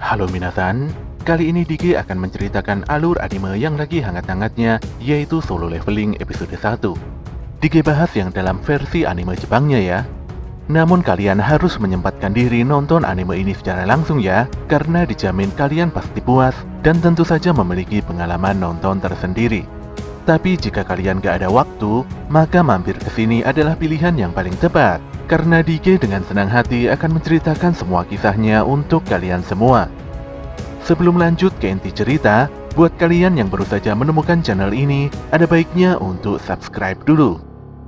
Halo minasan, kali ini Diki akan menceritakan alur anime yang lagi hangat-hangatnya, yaitu Solo Leveling episode 1. Diki bahas yang dalam versi anime Jepangnya ya. Namun kalian harus menyempatkan diri nonton anime ini secara langsung ya, karena dijamin kalian pasti puas dan tentu saja memiliki pengalaman nonton tersendiri. Tapi jika kalian gak ada waktu, maka mampir ke sini adalah pilihan yang paling tepat. Karena Diki dengan senang hati akan menceritakan semua kisahnya untuk kalian semua. Sebelum lanjut ke inti cerita, buat kalian yang baru saja menemukan channel ini, ada baiknya untuk subscribe dulu.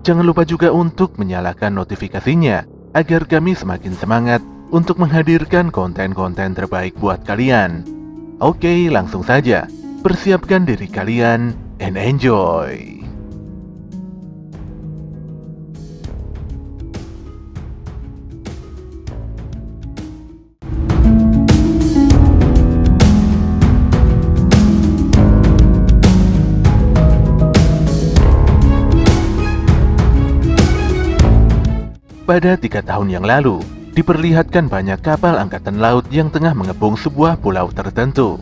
Jangan lupa juga untuk menyalakan notifikasinya, agar kami semakin semangat untuk menghadirkan konten-konten terbaik buat kalian. Oke, langsung saja. Persiapkan diri kalian and enjoy! Pada 3 tahun yang lalu, diperlihatkan banyak kapal angkatan laut yang tengah mengepung sebuah pulau tertentu.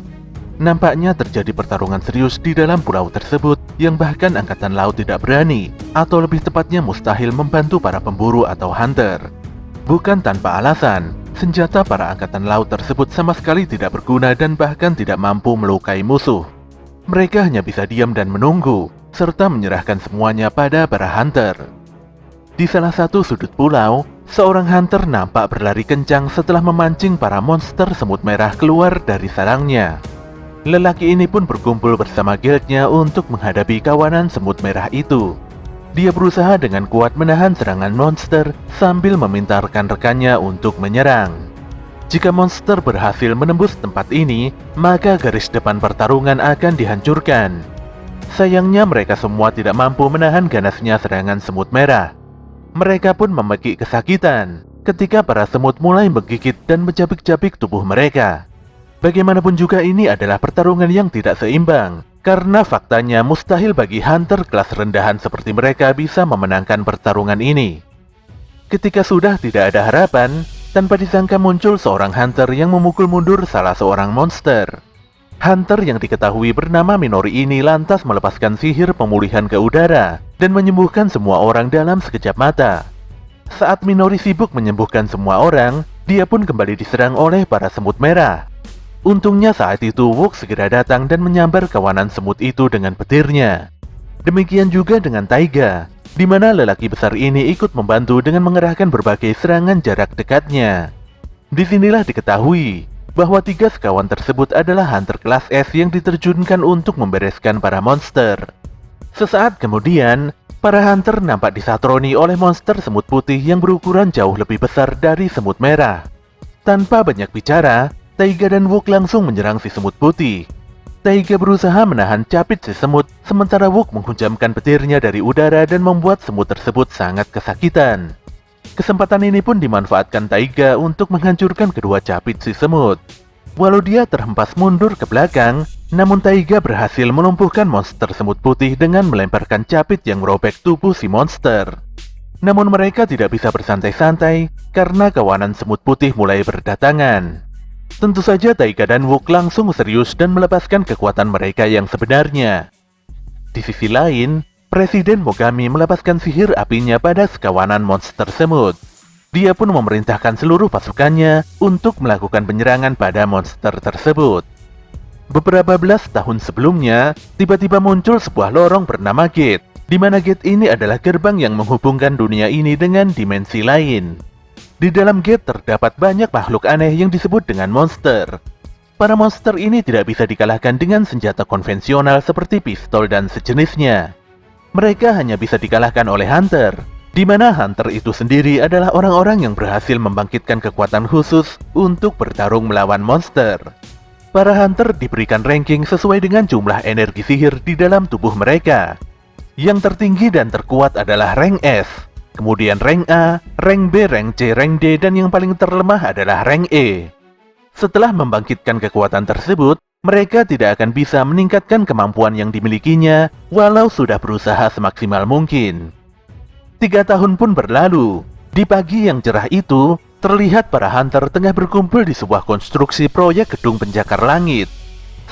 Nampaknya terjadi pertarungan serius di dalam pulau tersebut yang bahkan angkatan laut tidak berani, atau lebih tepatnya mustahil membantu para pemburu atau hunter. Bukan tanpa alasan, senjata para angkatan laut tersebut sama sekali tidak berguna dan bahkan tidak mampu melukai musuh. Mereka hanya bisa diam dan menunggu, serta menyerahkan semuanya pada para hunter. Di salah satu sudut pulau, seorang hunter nampak berlari kencang setelah memancing para monster semut merah keluar dari sarangnya. Lelaki ini pun berkumpul bersama guildnya untuk menghadapi kawanan semut merah itu. Dia berusaha dengan kuat menahan serangan monster sambil meminta rekan-rekannya untuk menyerang. Jika monster berhasil menembus tempat ini, maka garis depan pertarungan akan dihancurkan. Sayangnya mereka semua tidak mampu menahan ganasnya serangan semut merah. Mereka pun memekik kesakitan ketika para semut mulai menggigit dan mencabik-cabik tubuh mereka. Bagaimanapun juga ini adalah pertarungan yang tidak seimbang, karena faktanya mustahil bagi hunter kelas rendahan seperti mereka bisa memenangkan pertarungan ini. Ketika sudah tidak ada harapan, tanpa disangka muncul seorang hunter yang memukul mundur salah seorang monster. Hunter yang diketahui bernama Minori ini lantas melepaskan sihir pemulihan ke udara dan menyembuhkan semua orang dalam sekejap mata. Saat Minori sibuk menyembuhkan semua orang, dia pun kembali diserang oleh para semut merah. Untungnya saat itu Wook segera datang dan menyambar kawanan semut itu dengan petirnya. Demikian juga dengan Taiga, di mana lelaki besar ini ikut membantu dengan mengerahkan berbagai serangan jarak dekatnya. Disinilah diketahui bahwa 3 sekawan tersebut adalah hunter kelas S yang diterjunkan untuk membereskan para monster. Sesaat kemudian, para hunter nampak disatroni oleh monster semut putih yang berukuran jauh lebih besar dari semut merah. Tanpa banyak bicara, Taiga dan Wook langsung menyerang si semut putih. Taiga berusaha menahan capit si semut, sementara Wook menghunjamkan petirnya dari udara dan membuat semut tersebut sangat kesakitan. Kesempatan ini pun dimanfaatkan Taiga untuk menghancurkan kedua capit si semut. Walau dia terhempas mundur ke belakang, namun Taiga berhasil melumpuhkan monster semut putih dengan melemparkan capit yang merobek tubuh si monster. Namun mereka tidak bisa bersantai-santai karena kawanan semut putih mulai berdatangan. Tentu saja Taiga dan Wook langsung serius dan melepaskan kekuatan mereka yang sebenarnya. Di sisi lain, Presiden Mogami melepaskan sihir apinya pada sekawanan monster semut. Dia pun memerintahkan seluruh pasukannya untuk melakukan penyerangan pada monster tersebut. Beberapa belas tahun sebelumnya, tiba-tiba muncul sebuah lorong bernama Gate, di mana gate ini adalah gerbang yang menghubungkan dunia ini dengan dimensi lain. Di dalam gate terdapat banyak makhluk aneh yang disebut dengan monster. Para monster ini tidak bisa dikalahkan dengan senjata konvensional seperti pistol dan sejenisnya. Mereka hanya bisa dikalahkan oleh hunter, di mana hunter itu sendiri adalah orang-orang yang berhasil membangkitkan kekuatan khusus untuk bertarung melawan monster. Para hunter diberikan ranking sesuai dengan jumlah energi sihir di dalam tubuh mereka. Yang tertinggi dan terkuat adalah rank S, kemudian rank A, rank B, rank C, rank D, dan yang paling terlemah adalah rank E. Setelah membangkitkan kekuatan tersebut, mereka tidak akan bisa meningkatkan kemampuan yang dimilikinya walau sudah berusaha semaksimal mungkin. 3 tahun pun berlalu. Di pagi yang cerah itu, Terlihat para hunter tengah berkumpul di sebuah konstruksi proyek gedung pencakar langit.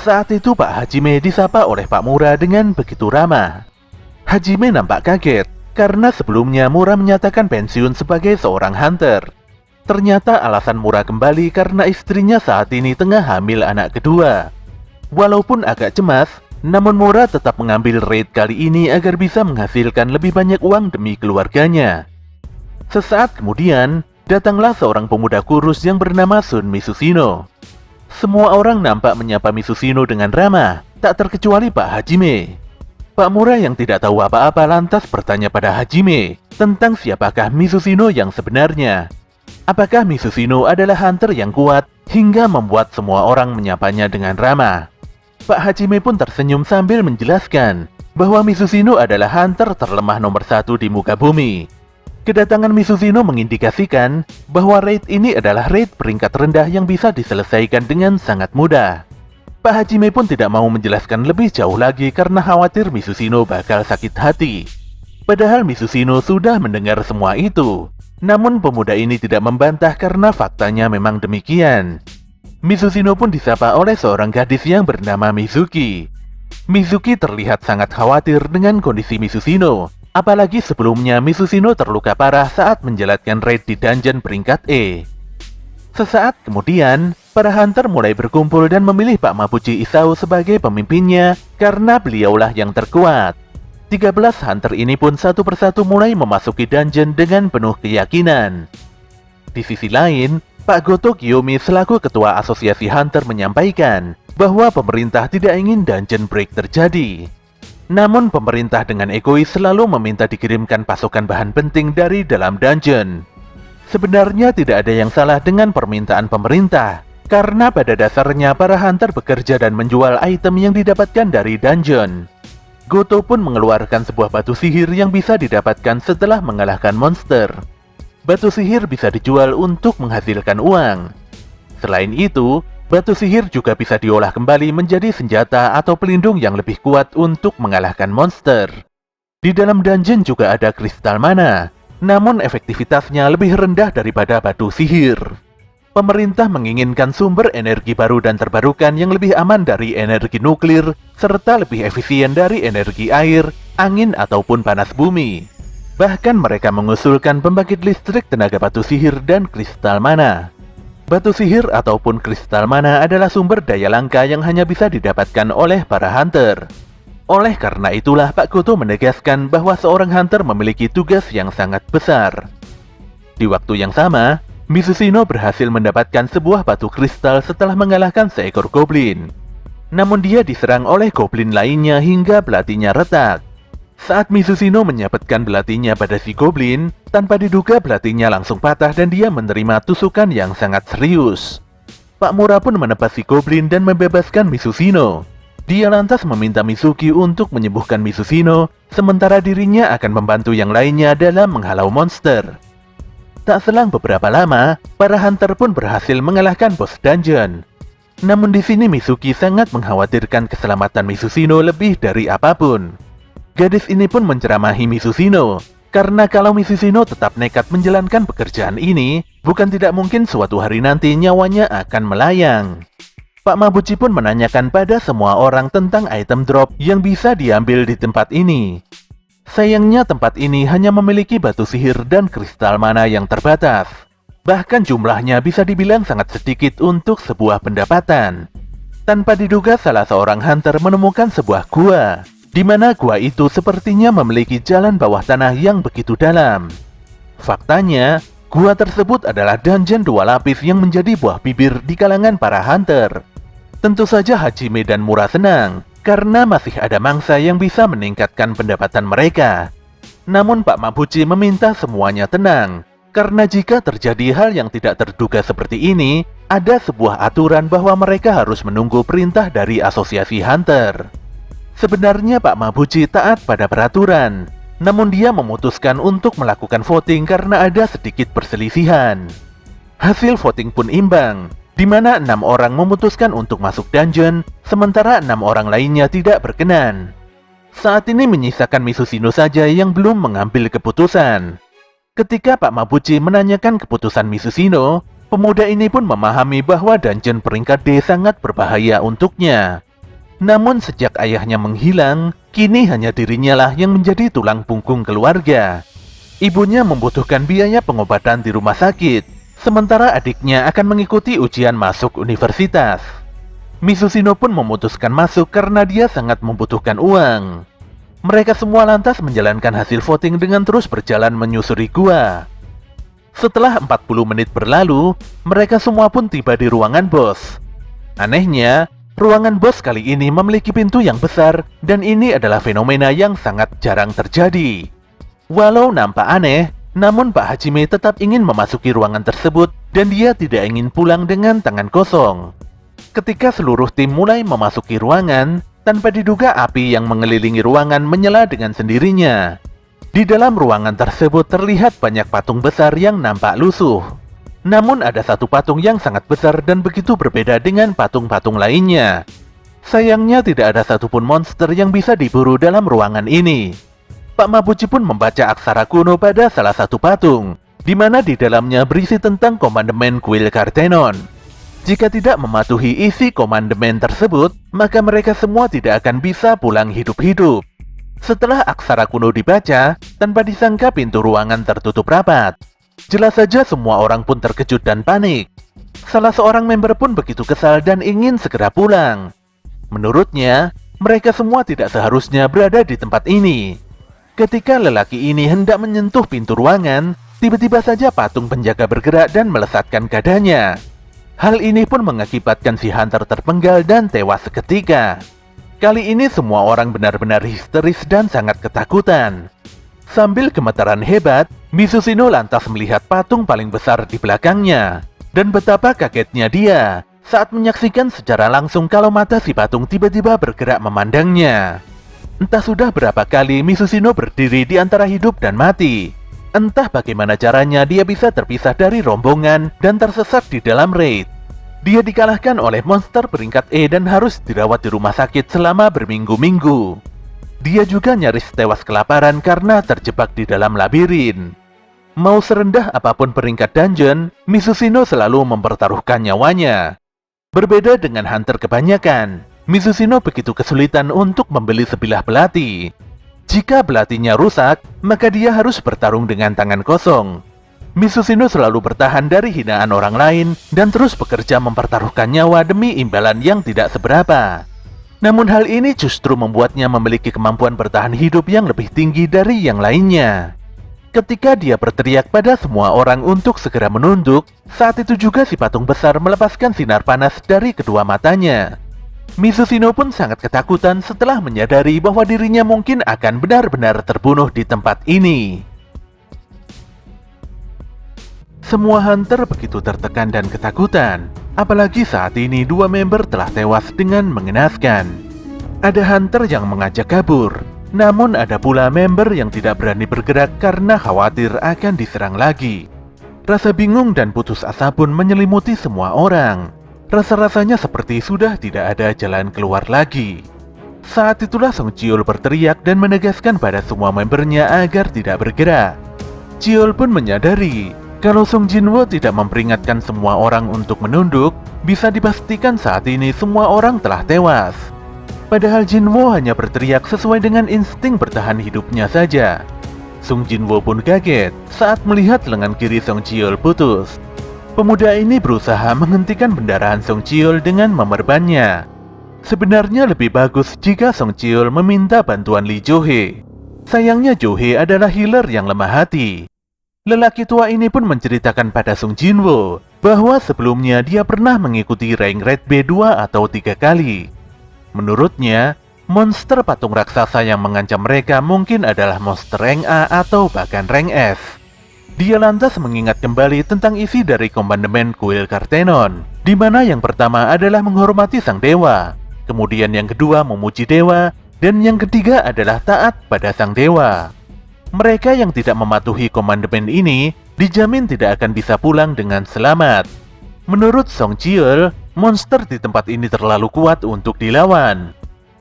Saat itu Pak Hajime disapa oleh Pak Mura dengan begitu ramah. Hajime nampak kaget karena sebelumnya Mura menyatakan pensiun sebagai seorang hunter. Ternyata alasan Mura kembali karena istrinya saat ini tengah hamil anak kedua. Walaupun agak cemas, namun Mura tetap mengambil raid kali ini agar bisa menghasilkan lebih banyak uang demi keluarganya. Sesaat kemudian, datanglah seorang pemuda kurus yang bernama Sun Misusino. Semua orang nampak menyapa Misusino dengan ramah, tak terkecuali Pak Hajime. Pak Mura yang tidak tahu apa-apa lantas bertanya pada Hajime tentang siapakah Misusino yang sebenarnya. Apakah Misusino adalah hunter yang kuat hingga membuat semua orang menyapanya dengan ramah? Pak Hajime pun tersenyum sambil menjelaskan bahwa Misusino adalah hunter terlemah nomor 1 di muka bumi. Kedatangan Misusino mengindikasikan bahwa raid ini adalah raid peringkat rendah yang bisa diselesaikan dengan sangat mudah. Pak Hajime pun tidak mau menjelaskan lebih jauh lagi karena khawatir Misusino bakal sakit hati. Padahal Misusino sudah mendengar semua itu. Namun pemuda ini tidak membantah karena faktanya memang demikian. Misusino pun disapa oleh seorang gadis yang bernama Mizuki. Mizuki terlihat sangat khawatir dengan kondisi Misusino. Apalagi sebelumnya Misusino terluka parah saat menjalankan raid di dungeon peringkat E. Sesaat kemudian, para hunter mulai berkumpul dan memilih Pak Mabuchi Isao sebagai pemimpinnya karena beliaulah yang terkuat. 13 hunter ini pun satu persatu mulai memasuki dungeon dengan penuh keyakinan. Di sisi lain, Pak Goto Kiyomi selaku ketua asosiasi hunter menyampaikan bahwa pemerintah tidak ingin dungeon break terjadi. Namun pemerintah dengan egois selalu meminta dikirimkan pasokan bahan penting dari dalam dungeon. Sebenarnya tidak ada yang salah dengan permintaan pemerintah, karena pada dasarnya para hunter bekerja dan menjual item yang didapatkan dari dungeon. Goto pun mengeluarkan sebuah batu sihir yang bisa didapatkan setelah mengalahkan monster. Batu sihir bisa dijual untuk menghasilkan uang. Selain itu, batu sihir juga bisa diolah kembali menjadi senjata atau pelindung yang lebih kuat untuk mengalahkan monster. Di dalam dungeon juga ada kristal mana, namun efektivitasnya lebih rendah daripada batu sihir. Pemerintah menginginkan sumber energi baru dan terbarukan yang lebih aman dari energi nuklir, serta lebih efisien dari energi air, angin ataupun panas bumi. Bahkan mereka mengusulkan pembangkit listrik tenaga batu sihir dan kristal mana. Batu sihir ataupun kristal mana adalah sumber daya langka yang hanya bisa didapatkan oleh para hunter. Oleh karena itulah Pak Goto menegaskan bahwa seorang hunter memiliki tugas yang sangat besar. Di waktu yang sama, Misusino berhasil mendapatkan sebuah batu kristal setelah mengalahkan seekor goblin. Namun dia diserang oleh goblin lainnya hingga belatinya retak. Saat Misusino menyabetkan belatinya pada si goblin, tanpa diduga belatinya langsung patah dan dia menerima tusukan yang sangat serius. Pak Mura pun menebas si goblin dan membebaskan Misusino. Dia lantas meminta Mizuki untuk menyembuhkan Misusino, sementara dirinya akan membantu yang lainnya dalam menghalau monster. Tak selang beberapa lama, para hunter pun berhasil mengalahkan bos dungeon. Namun di sini Mizuki sangat mengkhawatirkan keselamatan Misusino lebih dari apapun. Gadis ini pun menceramahi Misusino, karena kalau Misusino tetap nekat menjalankan pekerjaan ini, bukan tidak mungkin suatu hari nanti nyawanya akan melayang. Pak Mabuchi pun menanyakan pada semua orang tentang item drop yang bisa diambil di tempat ini. Sayangnya tempat ini hanya memiliki batu sihir dan kristal mana yang terbatas. Bahkan jumlahnya bisa dibilang sangat sedikit untuk sebuah pendapatan. Tanpa diduga salah seorang hunter menemukan sebuah gua, di mana gua itu sepertinya memiliki jalan bawah tanah yang begitu dalam. Faktanya, gua tersebut adalah dungeon 2 lapis yang menjadi buah bibir di kalangan para hunter. Tentu saja Hajime dan Mura senang, karena masih ada mangsa yang bisa meningkatkan pendapatan mereka. Namun Pak Mabuchi meminta semuanya tenang, karena jika terjadi hal yang tidak terduga seperti ini, ada sebuah aturan bahwa mereka harus menunggu perintah dari asosiasi hunter. Sebenarnya Pak Mabuchi taat pada peraturan, namun dia memutuskan untuk melakukan voting karena ada sedikit perselisihan. Hasil voting pun imbang, di mana 6 orang memutuskan untuk masuk dungeon, sementara 6 orang lainnya tidak berkenan. Saat ini menyisakan Misusino saja yang belum mengambil keputusan. Ketika Pak Mabuchi menanyakan keputusan Mizushino, pemuda ini pun memahami bahwa dungeon peringkat D sangat berbahaya untuknya. Namun sejak ayahnya menghilang, kini hanya dirinya lah yang menjadi tulang punggung keluarga. Ibunya membutuhkan biaya pengobatan di rumah sakit, sementara adiknya akan mengikuti ujian masuk universitas. Mizushino pun memutuskan masuk karena dia sangat membutuhkan uang. Mereka semua lantas menjalankan hasil voting dengan terus berjalan menyusuri gua. Setelah 40 menit berlalu, mereka semua pun tiba di ruangan bos. Anehnya, ruangan bos kali ini memiliki pintu yang besar dan ini adalah fenomena yang sangat jarang terjadi. Walau nampak aneh, namun Pak Hajime tetap ingin memasuki ruangan tersebut dan dia tidak ingin pulang dengan tangan kosong. Ketika seluruh tim mulai memasuki ruangan, tanpa diduga api yang mengelilingi ruangan menyala dengan sendirinya. Di dalam ruangan tersebut terlihat banyak patung besar yang nampak lusuh. Namun ada satu patung yang sangat besar dan begitu berbeda dengan patung-patung lainnya. Sayangnya tidak ada satupun monster yang bisa diburu dalam ruangan ini. Pak Mabuchi pun membaca aksara kuno pada salah satu patung, di mana di dalamnya berisi tentang komandemen kuil Kartenon. Jika tidak mematuhi isi komandemen tersebut, maka mereka semua tidak akan bisa pulang hidup-hidup. Setelah aksara kuno dibaca, tanpa disangka pintu ruangan tertutup rapat. Jelas saja semua orang pun terkejut dan panik. Salah seorang member pun begitu kesal dan ingin segera pulang. Menurutnya, mereka semua tidak seharusnya berada di tempat ini. Ketika lelaki ini hendak menyentuh pintu ruangan, tiba-tiba saja patung penjaga bergerak dan melesatkan dadanya. Hal ini pun mengakibatkan si Hunter terpenggal dan tewas seketika. Kali ini semua orang benar-benar histeris dan sangat ketakutan. Sambil gemetaran hebat, Mizushino lantas melihat patung paling besar di belakangnya. Dan betapa kagetnya dia saat menyaksikan secara langsung kalau mata si patung tiba-tiba bergerak memandangnya. Entah sudah berapa kali Mizushino berdiri di antara hidup dan mati. Entah bagaimana caranya dia bisa terpisah dari rombongan dan tersesat di dalam raid. Dia dikalahkan oleh monster peringkat E dan harus dirawat di rumah sakit selama berminggu-minggu. Dia juga nyaris tewas kelaparan karena terjebak di dalam labirin. Mau serendah apapun peringkat dungeon, Mizushino selalu mempertaruhkan nyawanya. Berbeda dengan hunter kebanyakan, Mizushino begitu kesulitan untuk membeli sebilah belati. Jika belatinya rusak, maka dia harus bertarung dengan tangan kosong. Mizushino selalu bertahan dari hinaan orang lain dan terus bekerja mempertaruhkan nyawa demi imbalan yang tidak seberapa. Namun hal ini justru membuatnya memiliki kemampuan bertahan hidup yang lebih tinggi dari yang lainnya. Ketika dia berteriak pada semua orang untuk segera menunduk, saat itu juga si patung besar melepaskan sinar panas dari kedua matanya. Mizushino pun sangat ketakutan setelah menyadari bahwa dirinya mungkin akan benar-benar terbunuh di tempat ini. Semua hunter begitu tertekan dan ketakutan, apalagi saat ini dua member telah tewas dengan mengenaskan. Ada hunter yang mengajak kabur, namun ada pula member yang tidak berani bergerak karena khawatir akan diserang lagi. Rasa bingung dan putus asa pun menyelimuti semua orang. Rasa-rasanya seperti sudah tidak ada jalan keluar lagi. Saat itulah Song Jiol berteriak dan menegaskan pada semua membernya agar tidak bergerak. Jiol pun menyadari kalau Song Jinwo tidak memperingatkan semua orang untuk menunduk, bisa dipastikan saat ini semua orang telah tewas. Padahal Jinwo hanya berteriak sesuai dengan insting bertahan hidupnya saja. Song Jinwo pun kaget saat melihat lengan kiri Song Jiol putus. Pemuda ini berusaha menghentikan pendarahan Song Jiol dengan memerbannya. Sebenarnya lebih bagus jika Song Jiol meminta bantuan Lee Jo-hee. Sayangnya Jo-hee adalah healer yang lemah hati. Lelaki tua ini pun menceritakan pada Song Jinwo bahwa sebelumnya dia pernah mengikuti rank Red B 2 atau 3 kali. Menurutnya, monster patung raksasa yang mengancam mereka mungkin adalah monster rank A atau bahkan rank S. Dia lantas mengingat kembali tentang isi dari komandemen kuil Kartenon, di mana yang pertama adalah menghormati sang dewa, kemudian yang kedua memuji dewa, dan yang ketiga adalah taat pada sang dewa. Mereka yang tidak mematuhi komandemen ini dijamin tidak akan bisa pulang dengan selamat. Menurut Song Jiol, monster di tempat ini terlalu kuat untuk dilawan.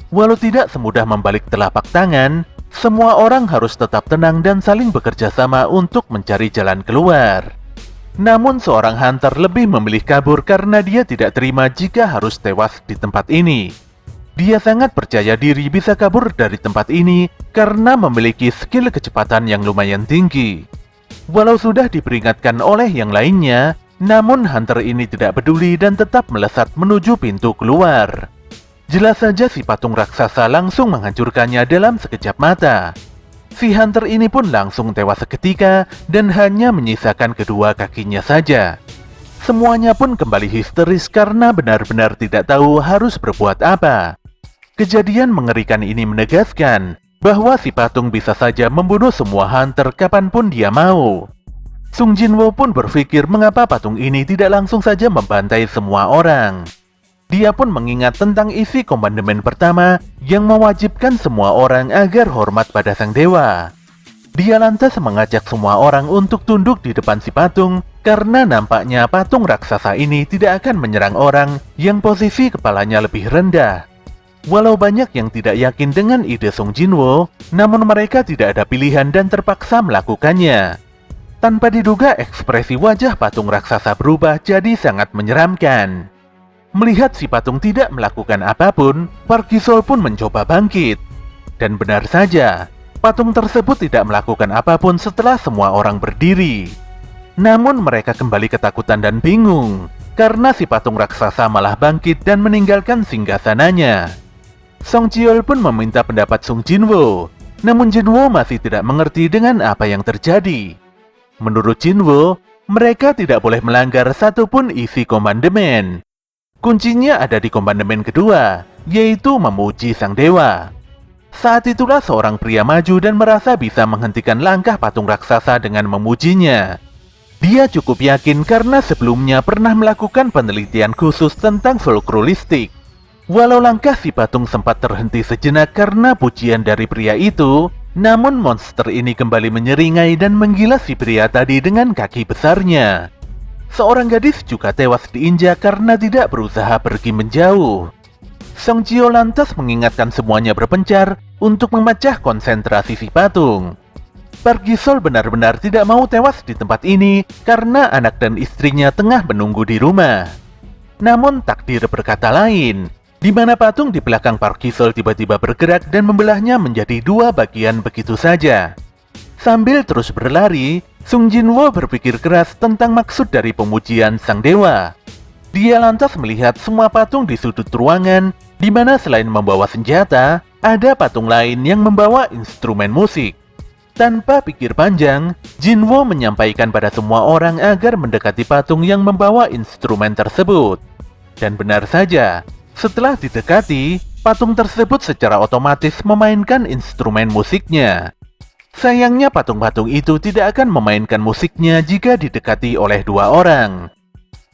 Walau tidak semudah membalik telapak tangan, Semua orang harus tetap tenang dan saling bekerja sama untuk mencari jalan keluar. Namun seorang hunter lebih memilih kabur karena dia tidak terima jika harus tewas di tempat ini. Dia sangat percaya diri bisa kabur dari tempat ini karena memiliki skill kecepatan yang lumayan tinggi. Walau sudah diperingatkan oleh yang lainnya, namun hunter ini tidak peduli dan tetap melesat menuju pintu keluar. Jelas saja si patung raksasa langsung menghancurkannya dalam sekejap mata. Si hunter ini pun langsung tewas seketika dan hanya menyisakan kedua kakinya saja. Semuanya pun kembali histeris karena benar-benar tidak tahu harus berbuat apa. Kejadian mengerikan ini menegaskan bahwa si patung bisa saja membunuh semua hunter kapanpun dia mau. Sung Jinwoo pun berpikir mengapa patung ini tidak langsung saja membantai semua orang. Dia pun mengingat tentang isi komandemen pertama yang mewajibkan semua orang agar hormat pada sang dewa. Dia lantas mengajak semua orang untuk tunduk di depan si patung karena nampaknya patung raksasa ini tidak akan menyerang orang yang posisi kepalanya lebih rendah. Walau banyak yang tidak yakin dengan ide Sung Jinwoo, namun mereka tidak ada pilihan dan terpaksa melakukannya. Tanpa diduga ekspresi wajah patung raksasa berubah jadi sangat menyeramkan. Melihat si patung tidak melakukan apapun, Park Gi-sol pun mencoba bangkit. Dan benar saja, patung tersebut tidak melakukan apapun setelah semua orang berdiri. Namun mereka kembali ketakutan dan bingung, karena si patung raksasa malah bangkit dan meninggalkan singgasananya. Song Cheol pun meminta pendapat Sung Jinwoo, namun Jinwoo masih tidak mengerti dengan apa yang terjadi. Menurut Jinwoo, mereka tidak boleh melanggar satupun isi komandemen. Kuncinya ada di komandemen kedua, yaitu memuji sang dewa. Saat itulah seorang pria maju dan merasa bisa menghentikan langkah patung raksasa dengan memujinya. Dia cukup yakin karena sebelumnya pernah melakukan penelitian khusus tentang folkloristik. Walau langkah si patung sempat terhenti sejenak karena pujian dari pria itu, namun monster ini kembali menyeringai dan menggilas si pria tadi dengan kaki besarnya. Seorang gadis juga tewas diinjak karena tidak berusaha pergi menjauh. Song Jio lantas mengingatkan semuanya berpencar untuk memecah konsentrasi si patung. Park Gi-sol benar-benar tidak mau tewas di tempat ini karena anak dan istrinya tengah menunggu di rumah. Namun takdir berkata lain, di mana patung di belakang Park Gi-sol tiba-tiba bergerak dan membelahnya menjadi dua bagian begitu saja. Sambil terus berlari, Sung Jinwoo berpikir keras tentang maksud dari pemujian sang dewa. Dia lantas melihat semua patung di sudut ruangan, di mana selain membawa senjata, ada patung lain yang membawa instrumen musik. Tanpa pikir panjang, Jinwoo menyampaikan pada semua orang agar mendekati patung yang membawa instrumen tersebut. Dan benar saja, setelah didekati, patung tersebut secara otomatis memainkan instrumen musiknya. Sayangnya patung-patung itu tidak akan memainkan musiknya jika didekati oleh dua orang.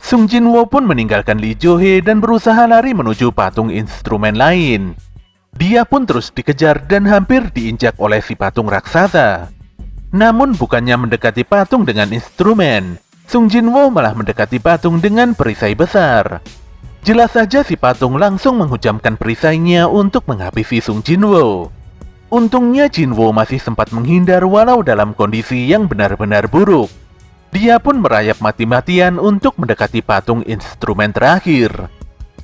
Sung Jinwoo pun meninggalkan Lee Jo-hye dan berusaha lari menuju patung instrumen lain. Dia pun terus dikejar dan hampir diinjak oleh si patung raksasa. Namun bukannya mendekati patung dengan instrumen, Sung Jinwoo malah mendekati patung dengan perisai besar. Jelas saja si patung langsung menghujamkan perisainya untuk menghabisi Sung Jinwoo. Untungnya Jinwoo masih sempat menghindar walau dalam kondisi yang benar-benar buruk. Dia pun merayap mati-matian untuk mendekati patung instrumen terakhir.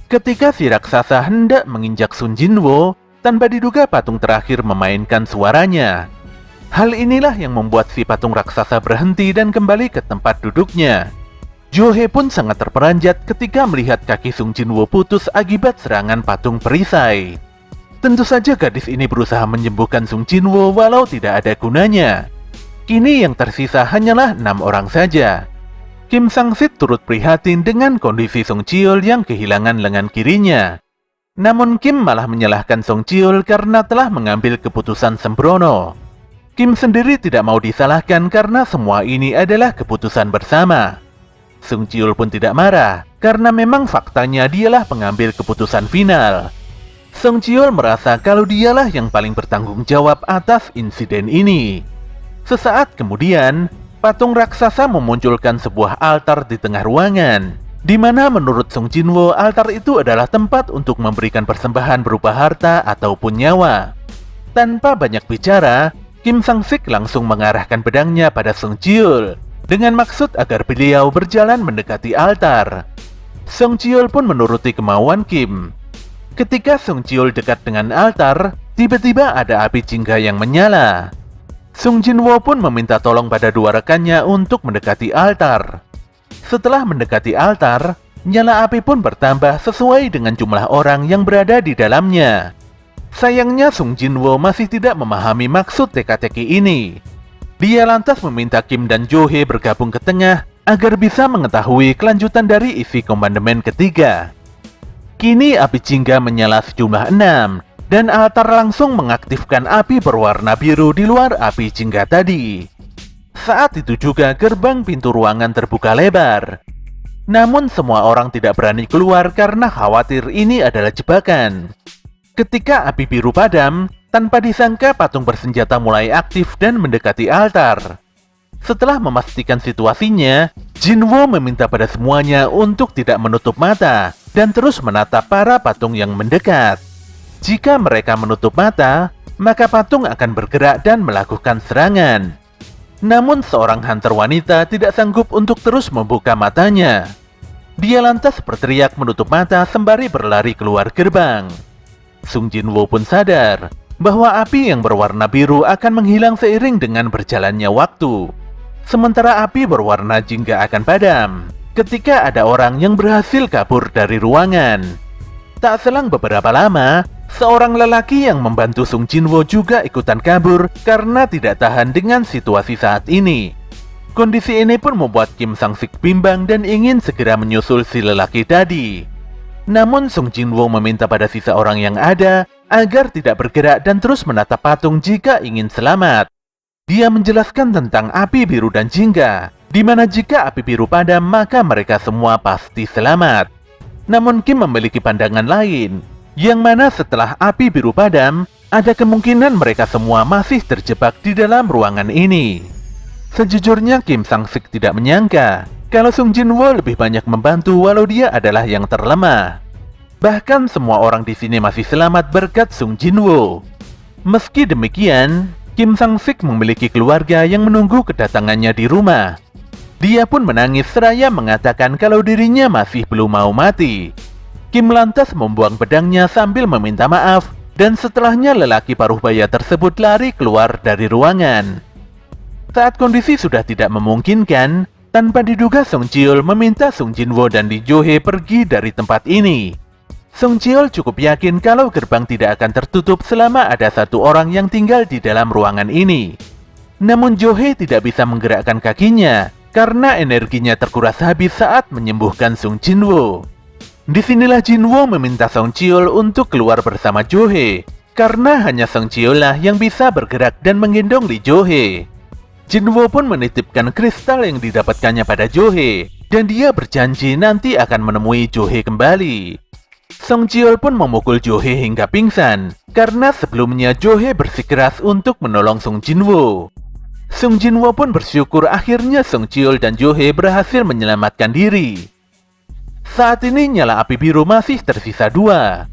Ketika si raksasa hendak menginjak Sung Jinwoo, tanpa diduga patung terakhir memainkan suaranya. Hal inilah yang membuat si patung raksasa berhenti dan kembali ke tempat duduknya. Jo-hye pun sangat terperanjat ketika melihat kaki Sung Jinwoo putus akibat serangan patung perisai. Tentu saja gadis ini berusaha menyembuhkan Sung Jinwoo walau tidak ada gunanya. Kini yang tersisa hanyalah 6 orang saja. Kim Sang-sit turut prihatin dengan kondisi Song Cheol yang kehilangan lengan kirinya. Namun Kim malah menyalahkan Song Cheol karena telah mengambil keputusan sembrono. Kim sendiri tidak mau disalahkan karena semua ini adalah keputusan bersama. Song Cheol pun tidak marah karena memang faktanya dialah pengambil keputusan final. Song Cheol merasa kalau dialah yang paling bertanggung jawab atas insiden ini. Sesaat kemudian, patung raksasa memunculkan sebuah altar di tengah ruangan, di mana menurut Sung Jinwoo altar itu adalah tempat untuk memberikan persembahan berupa harta ataupun nyawa. Tanpa banyak bicara, Kim Sang-sik langsung mengarahkan pedangnya pada Sung Jiul dengan maksud agar beliau berjalan mendekati altar. Sung Jiul pun menuruti kemauan Kim. Ketika Sung Jiul dekat dengan altar, tiba-tiba ada api jingga yang menyala. Sung Jinwo pun meminta tolong pada dua rekannya untuk mendekati altar. Setelah mendekati altar, nyala api pun bertambah sesuai dengan jumlah orang yang berada di dalamnya. Sayangnya Sung Jinwo masih tidak memahami maksud teka-teki ini. Dia lantas meminta Kim dan Jo Hee bergabung ke tengah agar bisa mengetahui kelanjutan dari isi komandemen ketiga. Kini api jingga menyala sejumlah 6, dan altar langsung mengaktifkan api berwarna biru di luar api jingga tadi. Saat itu juga gerbang pintu ruangan terbuka lebar. Namun semua orang tidak berani keluar karena khawatir ini adalah jebakan. Ketika api biru padam, tanpa disangka patung bersenjata mulai aktif dan mendekati altar. Setelah memastikan situasinya, Jinwo meminta pada semuanya untuk tidak menutup mata dan terus menatap para patung yang mendekat. Jika mereka menutup mata, maka patung akan bergerak dan melakukan serangan. Namun seorang hunter wanita tidak sanggup untuk terus membuka matanya. Dia lantas berteriak menutup mata sembari berlari keluar gerbang. Sung Jinwo pun sadar bahwa api yang berwarna biru akan menghilang seiring dengan berjalannya waktu. Sementara api berwarna jingga akan padam ketika ada orang yang berhasil kabur dari ruangan. Tak selang beberapa lama, seorang lelaki yang membantu Sung Jinwo juga ikutan kabur karena tidak tahan dengan situasi saat ini. Kondisi ini pun membuat Kim Sang-sik bimbang dan ingin segera menyusul si lelaki tadi. Namun Sung Jinwo meminta pada sisa orang yang ada agar tidak bergerak dan terus menatap patung jika ingin selamat. Dia menjelaskan tentang api biru dan jingga, di mana jika api biru padam maka mereka semua pasti selamat. Namun Kim memiliki pandangan lain, yang mana setelah api biru padam, ada kemungkinan mereka semua masih terjebak di dalam ruangan ini. Sejujurnya Kim Sang-sik tidak menyangka kalau Sung Jinwo lebih banyak membantu walau dia adalah yang terlemah. Bahkan semua orang di sini masih selamat berkat Sung Jinwo. Meski demikian, Kim Sang-sik memiliki keluarga yang menunggu kedatangannya di rumah. Dia pun menangis seraya mengatakan kalau dirinya masih belum mau mati. Kim lantas membuang pedangnya sambil meminta maaf, dan setelahnya lelaki paruh baya tersebut lari keluar dari ruangan. Saat kondisi sudah tidak memungkinkan, tanpa diduga Sung Jiul meminta Sung Jinwo dan Lee Jo Hee pergi dari tempat ini. Sung Jiul cukup yakin kalau gerbang tidak akan tertutup selama ada satu orang yang tinggal di dalam ruangan ini. Namun Jo Hee tidak bisa menggerakkan kakinya karena energinya terkuras habis saat menyembuhkan Sung Jinwo. Disinilah Jinwo meminta Sung Jiul untuk keluar bersama Jo Hee, karena hanya Sung Jiul lah yang bisa bergerak dan menggendong Lee Jo Hee. Jinwo pun menitipkan kristal yang didapatkannya pada Jo Hee, dan dia berjanji nanti akan menemui Jo Hee kembali. Sung Jiul pun memukul Jo Hee hingga pingsan, karena sebelumnya Jo Hee bersikeras untuk menolong Sung Jinwo. Sung Jinwo pun bersyukur akhirnya Sung Jiul dan Jo Hee berhasil menyelamatkan diri. Saat ini nyala api biru masih tersisa 2.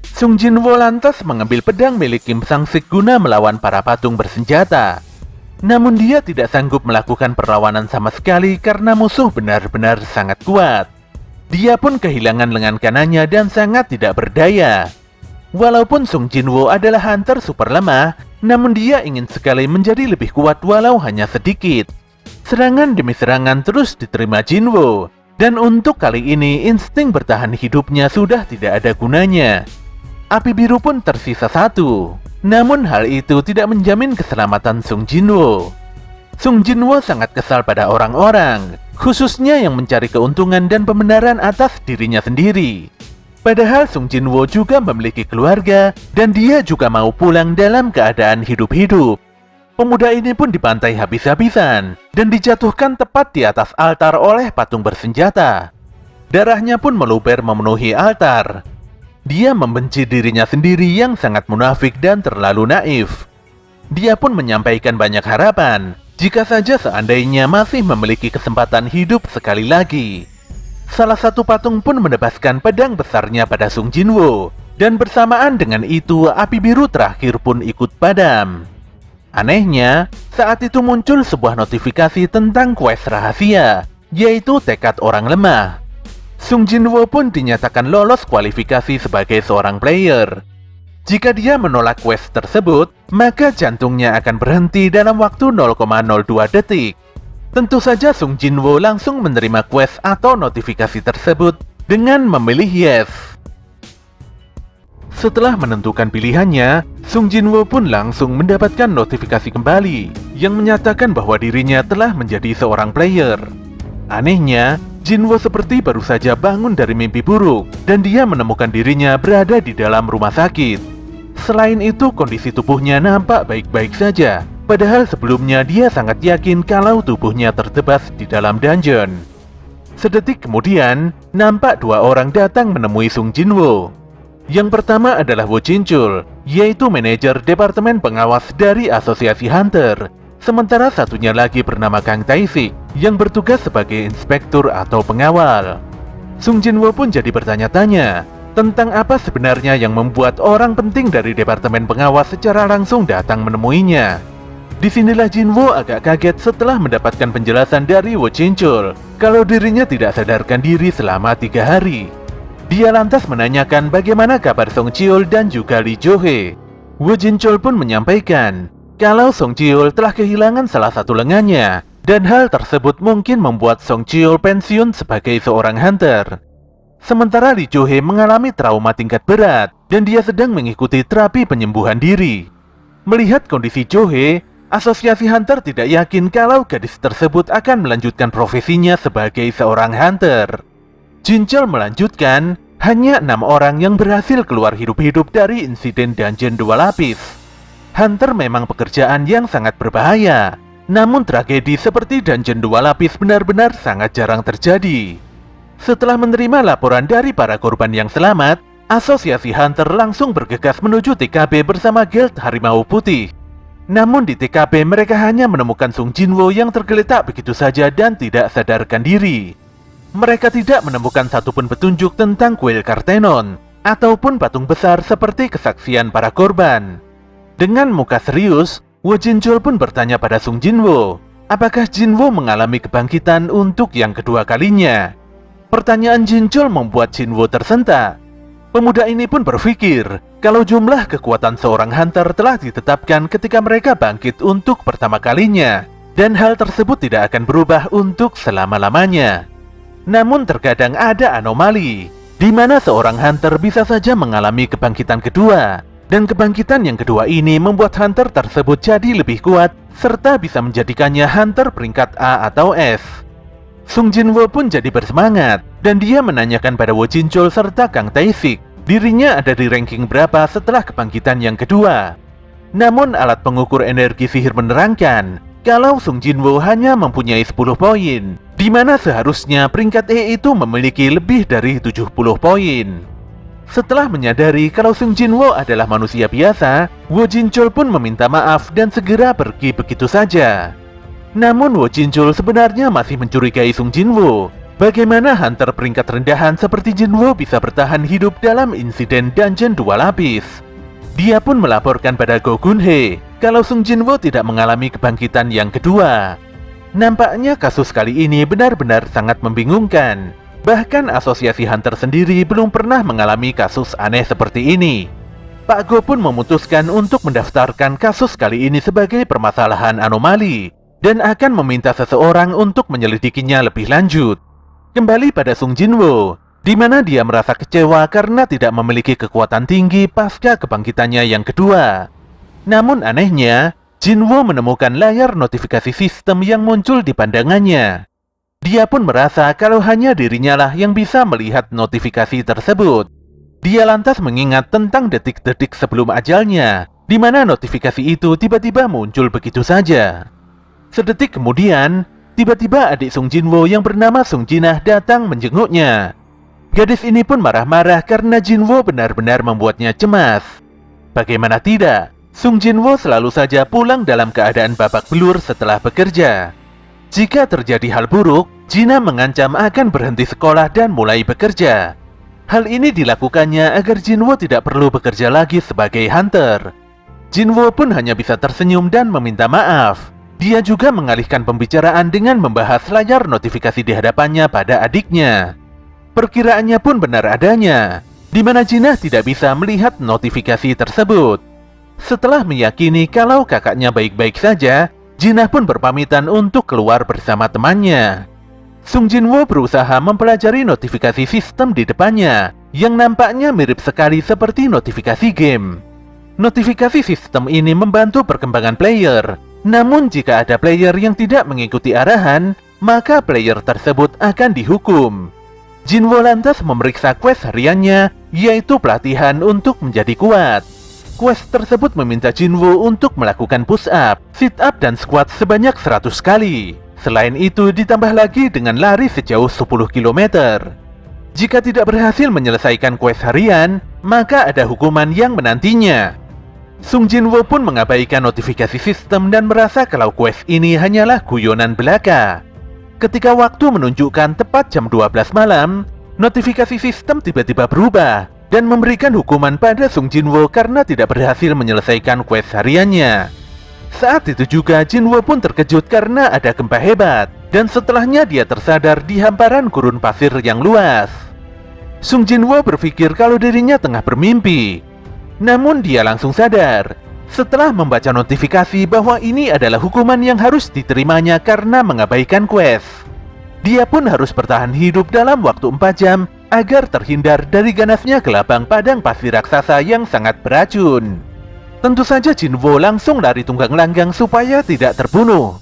Sung Jinwo lantas mengambil pedang milik Kim Sang-sik guna melawan para patung bersenjata. Namun dia tidak sanggup melakukan perlawanan sama sekali karena musuh benar-benar sangat kuat. Dia pun kehilangan lengan kanannya dan sangat tidak berdaya. Walaupun Sung Jinwo adalah hunter super lemah, namun dia ingin sekali menjadi lebih kuat walau hanya sedikit. Serangan demi serangan terus diterima Jinwo, dan untuk kali ini insting bertahan hidupnya sudah tidak ada gunanya. Api biru pun tersisa 1. Namun hal itu tidak menjamin keselamatan Sung Jinwo. Sung Jinwo sangat kesal pada orang-orang, khususnya yang mencari keuntungan dan pembenaran atas dirinya sendiri. Padahal Sung Jinwo juga memiliki keluarga dan dia juga mau pulang dalam keadaan hidup-hidup. Pemuda ini pun dibantai habis-habisan dan dijatuhkan tepat di atas altar oleh patung bersenjata. Darahnya pun meluber memenuhi altar. Dia membenci dirinya sendiri yang sangat munafik dan terlalu naif. Dia pun menyampaikan banyak harapan, jika saja seandainya masih memiliki kesempatan hidup sekali lagi. Salah satu patung pun menebaskan pedang besarnya pada Sung Jinwo, Dan bersamaan dengan itu, api biru terakhir pun ikut padam. Anehnya, saat itu muncul sebuah notifikasi tentang quest rahasia, yaitu tekad orang lemah. Sung Jinwoo pun dinyatakan lolos kualifikasi sebagai seorang player. Jika dia menolak quest tersebut, maka jantungnya akan berhenti dalam waktu 0,02 detik. Tentu saja Sung Jinwoo langsung menerima quest atau notifikasi tersebut dengan memilih yes. Setelah menentukan pilihannya, Sung Jinwoo pun langsung mendapatkan notifikasi kembali yang menyatakan bahwa dirinya telah menjadi seorang player. Anehnya, Jinwoo seperti baru saja bangun dari mimpi buruk dan dia menemukan dirinya berada di dalam rumah sakit. Selain itu, kondisi tubuhnya nampak baik-baik saja, padahal sebelumnya dia sangat yakin kalau tubuhnya tertebas di dalam dungeon. Sedetik kemudian, nampak dua orang datang menemui Sung Jinwoo. Yang pertama adalah Wo Jinchul, yaitu manajer departemen pengawas dari Asosiasi Hunter. Sementara satunya lagi bernama Kang Taisik, yang bertugas sebagai inspektur atau pengawal. Sung Jinwoo pun jadi bertanya-tanya tentang apa sebenarnya yang membuat orang penting dari departemen pengawas secara langsung datang menemuinya. Disinilah Jinwoo agak kaget setelah mendapatkan penjelasan dari Wo Jinchul kalau dirinya tidak sadarkan diri selama 3 hari. Dia lantas menanyakan bagaimana kabar Song Cheol dan juga Lee Jo-hee. Wo Jinchul pun menyampaikan kalau Song Cheol telah kehilangan salah satu lengannya, dan hal tersebut mungkin membuat Song Cheol pensiun sebagai seorang hunter. Sementara Lee Jo-hee mengalami trauma tingkat berat, dan dia sedang mengikuti terapi penyembuhan diri. Melihat kondisi Jo-hee, Asosiasi Hunter tidak yakin kalau gadis tersebut akan melanjutkan profesinya sebagai seorang hunter. Jinchul melanjutkan, hanya 6 orang yang berhasil keluar hidup-hidup dari insiden dungeon 2 lapis. Hunter memang pekerjaan yang sangat berbahaya, namun tragedi seperti dungeon 2 lapis benar-benar sangat jarang terjadi. Setelah menerima laporan dari para korban yang selamat, Asosiasi Hunter langsung bergegas menuju TKB bersama Guild Harimau Putih. Namun di TKB mereka hanya menemukan Sung Jinwoo yang tergeletak begitu saja dan tidak sadarkan diri. Mereka tidak menemukan satupun petunjuk tentang kuil Kartenon ataupun patung besar seperti kesaksian para korban. Dengan muka serius, Wo Jinchul pun bertanya pada Sung Jinwoo, apakah Jinwoo mengalami kebangkitan untuk yang kedua kalinya? Pertanyaan Jinchul membuat Jinwoo tersentak. Pemuda ini pun berpikir kalau jumlah kekuatan seorang hunter telah ditetapkan ketika mereka bangkit untuk pertama kalinya, dan hal tersebut tidak akan berubah untuk selama-lamanya. Namun terkadang ada anomali, di mana seorang hunter bisa saja mengalami kebangkitan kedua, dan kebangkitan yang kedua ini membuat hunter tersebut jadi lebih kuat, serta bisa menjadikannya hunter peringkat A atau S. Sung Jinwoo pun jadi bersemangat, dan dia menanyakan pada Wo Jinchul serta Kang Taisik, dirinya ada di ranking berapa setelah kebangkitan yang kedua. Namun alat pengukur energi sihir menerangkan, kalau Sung Jinwoo hanya mempunyai 10 poin, di mana seharusnya peringkat E itu memiliki lebih dari 70 poin. Setelah menyadari kalau Sung Jinwoo adalah manusia biasa, Wo Jinchul pun meminta maaf dan segera pergi begitu saja. Namun Wo Jinchul sebenarnya masih mencurigai Sung Jinwoo. Bagaimana hunter peringkat rendahan seperti Jinwoo bisa bertahan hidup dalam insiden dungeon 2 lapis? Dia pun melaporkan pada Go Gun-hee kalau Sung Jinwoo tidak mengalami kebangkitan yang kedua. Nampaknya kasus kali ini benar-benar sangat membingungkan. Bahkan Asosiasi Hunter sendiri belum pernah mengalami kasus aneh seperti ini. Pak Go pun memutuskan untuk mendaftarkan kasus kali ini sebagai permasalahan anomali dan akan meminta seseorang untuk menyelidikinya lebih lanjut. Kembali pada Sung Jinwoo, di mana dia merasa kecewa karena tidak memiliki kekuatan tinggi pasca kebangkitannya yang kedua. Namun anehnya, Jinwoo menemukan layar notifikasi sistem yang muncul di pandangannya. Dia pun merasa kalau hanya dirinya lah yang bisa melihat notifikasi tersebut. Dia lantas mengingat tentang detik-detik sebelum ajalnya, di mana notifikasi itu tiba-tiba muncul begitu saja. Sedetik kemudian, tiba-tiba adik Sung Jinwoo yang bernama Sung Jinah datang menjenguknya. Gadis ini pun marah-marah karena Jinwoo benar-benar membuatnya cemas. Bagaimana tidak, Sung Jinwoo selalu saja pulang dalam keadaan babak belur setelah bekerja. Jika terjadi hal buruk, Jinah mengancam akan berhenti sekolah dan mulai bekerja. Hal ini dilakukannya agar Jinwo tidak perlu bekerja lagi sebagai hunter. Jinwo pun hanya bisa tersenyum dan meminta maaf. Dia juga mengalihkan pembicaraan dengan membahas layar notifikasi di hadapannya pada adiknya. Perkiraannya pun benar adanya, di mana Jinah tidak bisa melihat notifikasi tersebut. Setelah meyakini kalau kakaknya baik-baik saja, Jinah pun berpamitan untuk keluar bersama temannya. Sung Jinwo berusaha mempelajari notifikasi sistem di depannya, yang nampaknya mirip sekali seperti notifikasi game. Notifikasi sistem ini membantu perkembangan player, namun jika ada player yang tidak mengikuti arahan, maka player tersebut akan dihukum. Jinwo lantas memeriksa quest hariannya, yaitu pelatihan untuk menjadi kuat. Quest tersebut meminta Jinwo untuk melakukan push up, sit up, dan squat sebanyak 100 kali. Selain itu ditambah lagi dengan lari sejauh 10 km. Jika tidak berhasil menyelesaikan quest harian, maka ada hukuman yang menantinya. Sung Jinwo pun mengabaikan notifikasi sistem dan merasa kalau quest ini hanyalah guyonan belaka. Ketika waktu menunjukkan tepat jam 12 malam, notifikasi sistem tiba-tiba berubah dan memberikan hukuman pada Sung Jinwo karena tidak berhasil menyelesaikan quest hariannya. Saat itu juga Jinwo pun terkejut karena ada gempa hebat, dan setelahnya dia tersadar di hamparan gurun pasir yang luas. Sung Jinwo berpikir kalau dirinya tengah bermimpi. Namun dia langsung sadar setelah membaca notifikasi bahwa ini adalah hukuman yang harus diterimanya karena mengabaikan quest. Dia pun harus bertahan hidup dalam waktu 4 jam agar terhindar dari ganasnya gelabang padang pasir raksasa yang sangat beracun. Tentu saja Jinwo langsung lari tunggang langgang supaya tidak terbunuh.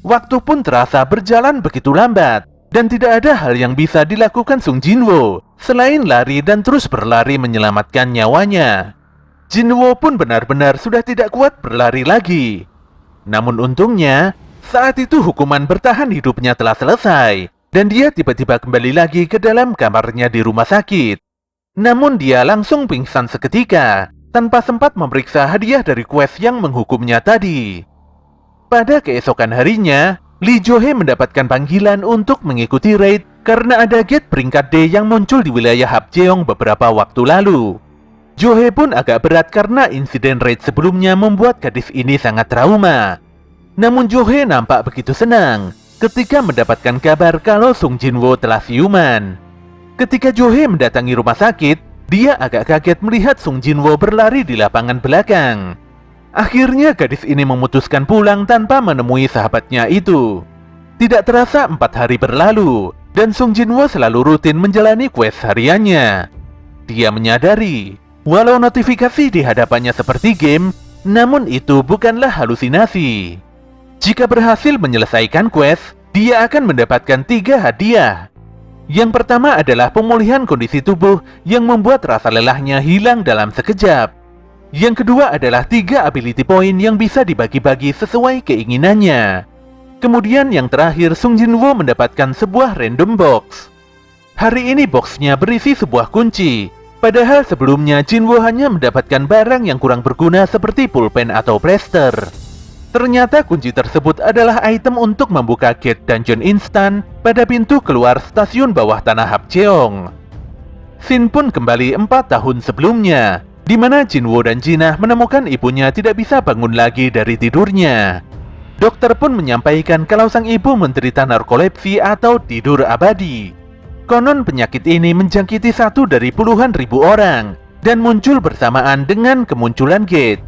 Waktu pun terasa berjalan begitu lambat, dan tidak ada hal yang bisa dilakukan Sung Jinwo selain lari dan terus berlari menyelamatkan nyawanya. Jinwo pun benar-benar sudah tidak kuat berlari lagi. Namun untungnya, saat itu hukuman bertahan hidupnya telah selesai, dan dia tiba-tiba kembali lagi ke dalam kamarnya di rumah sakit. Namun dia langsung pingsan seketika, tanpa sempat memeriksa hadiah dari quest yang menghukumnya tadi. Pada keesokan harinya, Lee Jo-hee mendapatkan panggilan untuk mengikuti raid karena ada gate peringkat D yang muncul di wilayah Hapjeong beberapa waktu lalu. Jo-hee pun agak berat karena insiden raid sebelumnya membuat gadis ini sangat trauma. Namun Jo-hee nampak begitu senang ketika mendapatkan kabar kalau Sung Jinwo telah siuman. Ketika Jo-hee mendatangi rumah sakit, dia agak kaget melihat Sung Jinwo berlari di lapangan belakang. Akhirnya gadis ini memutuskan pulang tanpa menemui sahabatnya itu. Tidak terasa 4 hari berlalu, dan Sung Jinwo selalu rutin menjalani quest hariannya. Dia menyadari, walau notifikasi di hadapannya seperti game, namun itu bukanlah halusinasi. Jika berhasil menyelesaikan quest, dia akan mendapatkan 3 hadiah. Yang pertama adalah pemulihan kondisi tubuh yang membuat rasa lelahnya hilang dalam sekejap. Yang kedua adalah 3 ability point yang bisa dibagi-bagi sesuai keinginannya. Kemudian yang terakhir, Sung Jinwo mendapatkan sebuah random box. Hari ini boxnya berisi sebuah kunci, padahal sebelumnya Jinwo hanya mendapatkan barang yang kurang berguna seperti pulpen atau plester. Ternyata kunci tersebut adalah item untuk membuka gate dungeon instan pada pintu keluar stasiun bawah tanah Hapjeong. Scene pun kembali 4 tahun sebelumnya, di mana Jinwo dan Jinah menemukan ibunya tidak bisa bangun lagi dari tidurnya. Dokter pun menyampaikan kalau sang ibu menderita narkolepsi atau tidur abadi. Konon penyakit ini menjangkiti 1 dari puluhan ribu orang dan muncul bersamaan dengan kemunculan gate.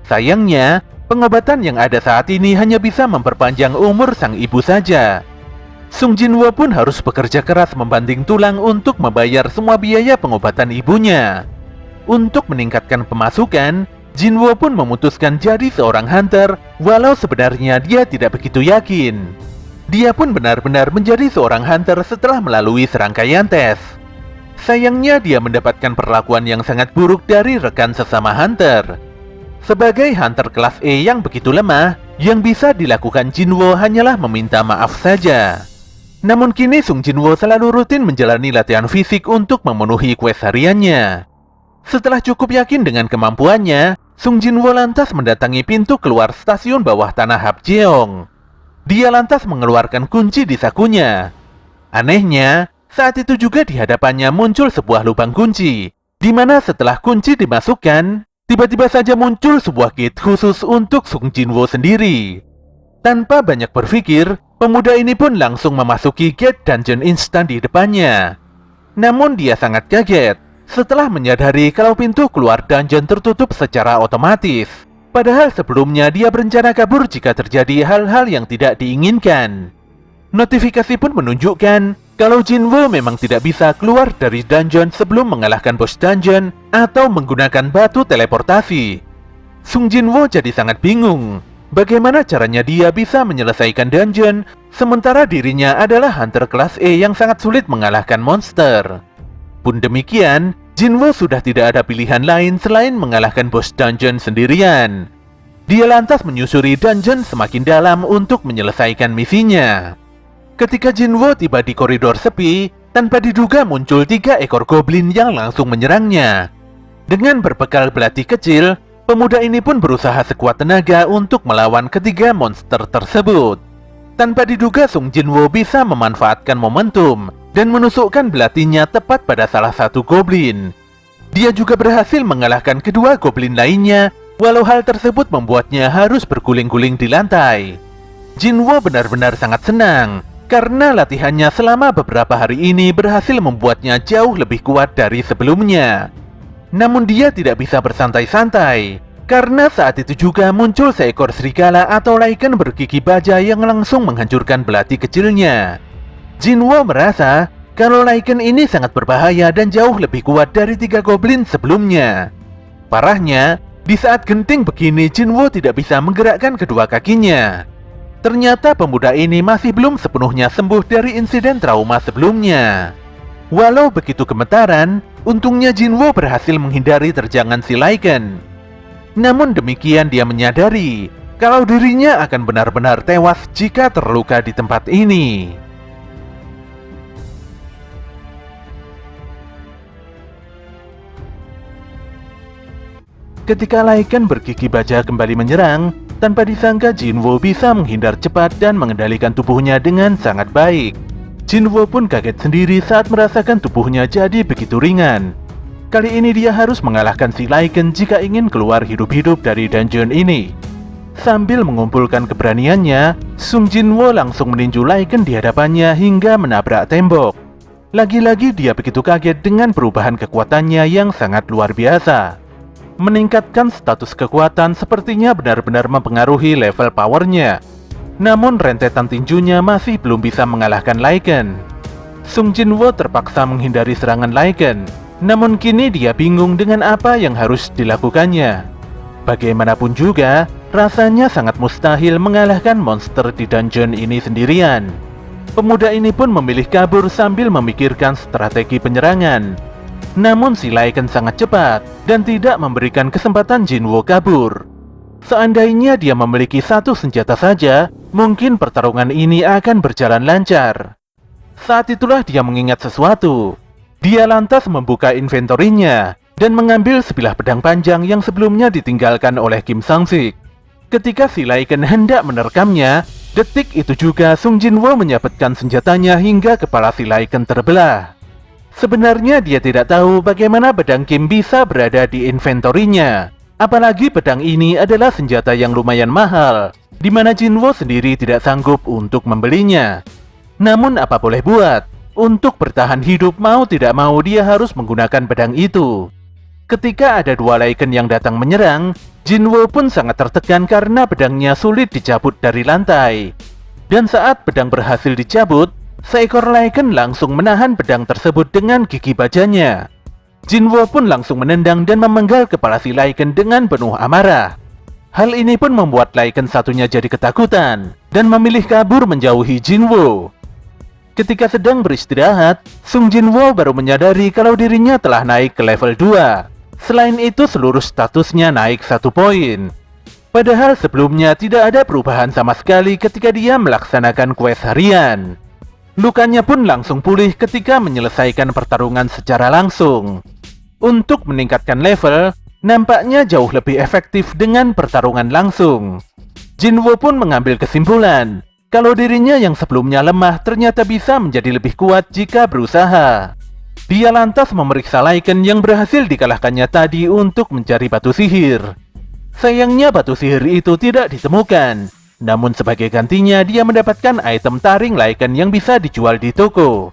Sayangnya, pengobatan yang ada saat ini hanya bisa memperpanjang umur sang ibu saja. Sung Jinwo pun harus bekerja keras membanting tulang untuk membayar semua biaya pengobatan ibunya. Untuk meningkatkan pemasukan, Jinwo pun memutuskan jadi seorang hunter, walau sebenarnya dia tidak begitu yakin. Dia pun benar-benar menjadi seorang hunter setelah melalui serangkaian tes. Sayangnya dia mendapatkan perlakuan yang sangat buruk dari rekan sesama hunter. Sebagai hunter kelas E yang begitu lemah, yang bisa dilakukan Jinwo hanyalah meminta maaf saja. Namun kini Sung Jinwo selalu rutin menjalani latihan fisik untuk memenuhi quest hariannya. Setelah cukup yakin dengan kemampuannya, Sung Jinwo lantas mendatangi pintu keluar stasiun bawah tanah Hapjeong. Dia lantas mengeluarkan kunci di sakunya. Anehnya, Saat itu juga di hadapannya muncul sebuah lubang kunci, di mana setelah kunci dimasukkan, tiba-tiba saja muncul sebuah gate khusus untuk Sung Jinwoo sendiri. Tanpa banyak berpikir, pemuda ini pun langsung memasuki gate dungeon instan di depannya. Namun dia sangat kaget setelah menyadari kalau pintu keluar dungeon tertutup secara otomatis. Padahal sebelumnya dia berencana kabur jika terjadi hal-hal yang tidak diinginkan. Notifikasi pun menunjukkan kalau Jinwoo memang tidak bisa keluar dari dungeon sebelum mengalahkan bos dungeon atau menggunakan batu teleportasi. Sung Jinwoo jadi sangat bingung. Bagaimana caranya dia bisa menyelesaikan dungeon, sementara dirinya adalah hunter kelas E yang sangat sulit mengalahkan monster. Pun demikian, Jinwoo sudah tidak ada pilihan lain selain mengalahkan bos dungeon sendirian. Dia lantas menyusuri dungeon semakin dalam untuk menyelesaikan misinya. Ketika Jinwoo tiba di koridor sepi, tanpa diduga muncul 3 ekor goblin yang langsung menyerangnya. Dengan berbekal belati kecil, pemuda ini pun berusaha sekuat tenaga untuk melawan ketiga monster tersebut. Tanpa diduga Sung Jinwoo bisa memanfaatkan momentum dan menusukkan belatinya tepat pada salah satu goblin. Dia juga berhasil mengalahkan kedua goblin lainnya, walau hal tersebut membuatnya harus berguling-guling di lantai. Jinwoo benar-benar sangat senang karena latihannya selama beberapa hari ini berhasil membuatnya jauh lebih kuat dari sebelumnya. Namun dia tidak bisa bersantai-santai, karena saat itu juga muncul seekor serigala atau Lycan bergigi baja yang langsung menghancurkan belati kecilnya. Jinwoo merasa kalau Lycan ini sangat berbahaya dan jauh lebih kuat dari 3 goblin sebelumnya. Parahnya, di saat genting begini Jinwoo tidak bisa menggerakkan kedua kakinya. Ternyata pemuda ini masih belum sepenuhnya sembuh dari insiden trauma sebelumnya. Walau begitu gemetaran, untungnya Jinwoo berhasil menghindari terjangan si Lycan. Namun demikian dia menyadari kalau dirinya akan benar-benar tewas jika terluka di tempat ini. Ketika Lycan bergigi baja kembali menyerang, tanpa disangka Jinwoo bisa menghindar cepat dan mengendalikan tubuhnya dengan sangat baik. Jinwoo pun kaget sendiri saat merasakan tubuhnya jadi begitu ringan. Kali ini dia harus mengalahkan si Lycan jika ingin keluar hidup-hidup dari dungeon ini. Sambil mengumpulkan keberaniannya, Sung Jinwoo langsung meninju Lycan di hadapannya hingga menabrak tembok. Lagi-lagi dia begitu kaget dengan perubahan kekuatannya yang sangat luar biasa. Meningkatkan status kekuatan sepertinya benar-benar mempengaruhi level powernya. Namun rentetan tinjunya masih belum bisa mengalahkan Lycan. Sung Jinwoo terpaksa menghindari serangan Lycan. Namun kini dia bingung dengan apa yang harus dilakukannya. Bagaimanapun juga, rasanya sangat mustahil mengalahkan monster di dungeon ini sendirian. Pemuda ini pun memilih kabur sambil memikirkan strategi penyerangan. Namun si Lycan sangat cepat dan tidak memberikan kesempatan Jinwoo kabur. Seandainya dia memiliki satu senjata saja, mungkin pertarungan ini akan berjalan lancar. Saat itulah dia mengingat sesuatu. Dia lantas membuka inventorinya dan mengambil sebilah pedang panjang yang sebelumnya ditinggalkan oleh Kim Sang-sik. Ketika si Lycan hendak menerkamnya, detik itu juga Sung Jinwoo menyabetkan senjatanya hingga kepala si Lycan terbelah. Sebenarnya dia tidak tahu bagaimana pedang Kim bisa berada di inventorinya. Apalagi pedang ini adalah senjata yang lumayan mahal, di mana Jinwoo sendiri tidak sanggup untuk membelinya. Namun apa boleh buat, untuk bertahan hidup mau tidak mau dia harus menggunakan pedang itu. Ketika ada 2 Lycan yang datang menyerang, Jinwoo pun sangat tertekan karena pedangnya sulit dicabut dari lantai. Dan saat pedang berhasil dicabut, seekor Lycan langsung menahan pedang tersebut dengan gigi bajanya. Jinwoo pun langsung menendang dan memenggal kepala si Lycan dengan penuh amarah. Hal ini pun membuat Lycan satunya jadi ketakutan dan memilih kabur menjauhi Jinwoo. Ketika sedang beristirahat, Sung Jinwoo baru menyadari kalau dirinya telah naik ke level 2. Selain itu seluruh statusnya naik 1 poin. Padahal sebelumnya tidak ada perubahan sama sekali ketika dia melaksanakan quest harian. Lukanya pun langsung pulih ketika menyelesaikan pertarungan secara langsung. Untuk meningkatkan level, nampaknya jauh lebih efektif dengan pertarungan langsung. Jinwoo pun mengambil kesimpulan kalau dirinya yang sebelumnya lemah ternyata bisa menjadi lebih kuat jika berusaha. Dia lantas memeriksa Lycan yang berhasil dikalahkannya tadi untuk mencari batu sihir. Sayangnya batu sihir itu tidak ditemukan. Namun sebagai gantinya dia mendapatkan item taring Lycan yang bisa dijual di toko.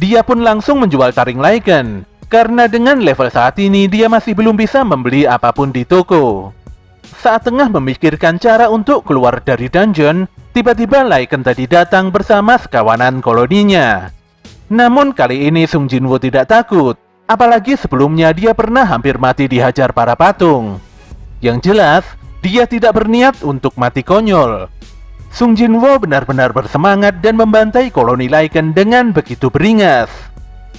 Dia pun langsung menjual taring Lycan, karena dengan level saat ini dia masih belum bisa membeli apapun di toko. Saat tengah memikirkan cara untuk keluar dari dungeon, tiba-tiba Lycan tadi datang bersama sekawanan koloninya. Namun kali ini Sung Jinwoo tidak takut, apalagi sebelumnya dia pernah hampir mati dihajar para patung. Yang jelas, dia tidak berniat untuk mati konyol. Sung Jinwoo benar-benar bersemangat dan membantai koloni Lycan dengan begitu beringas.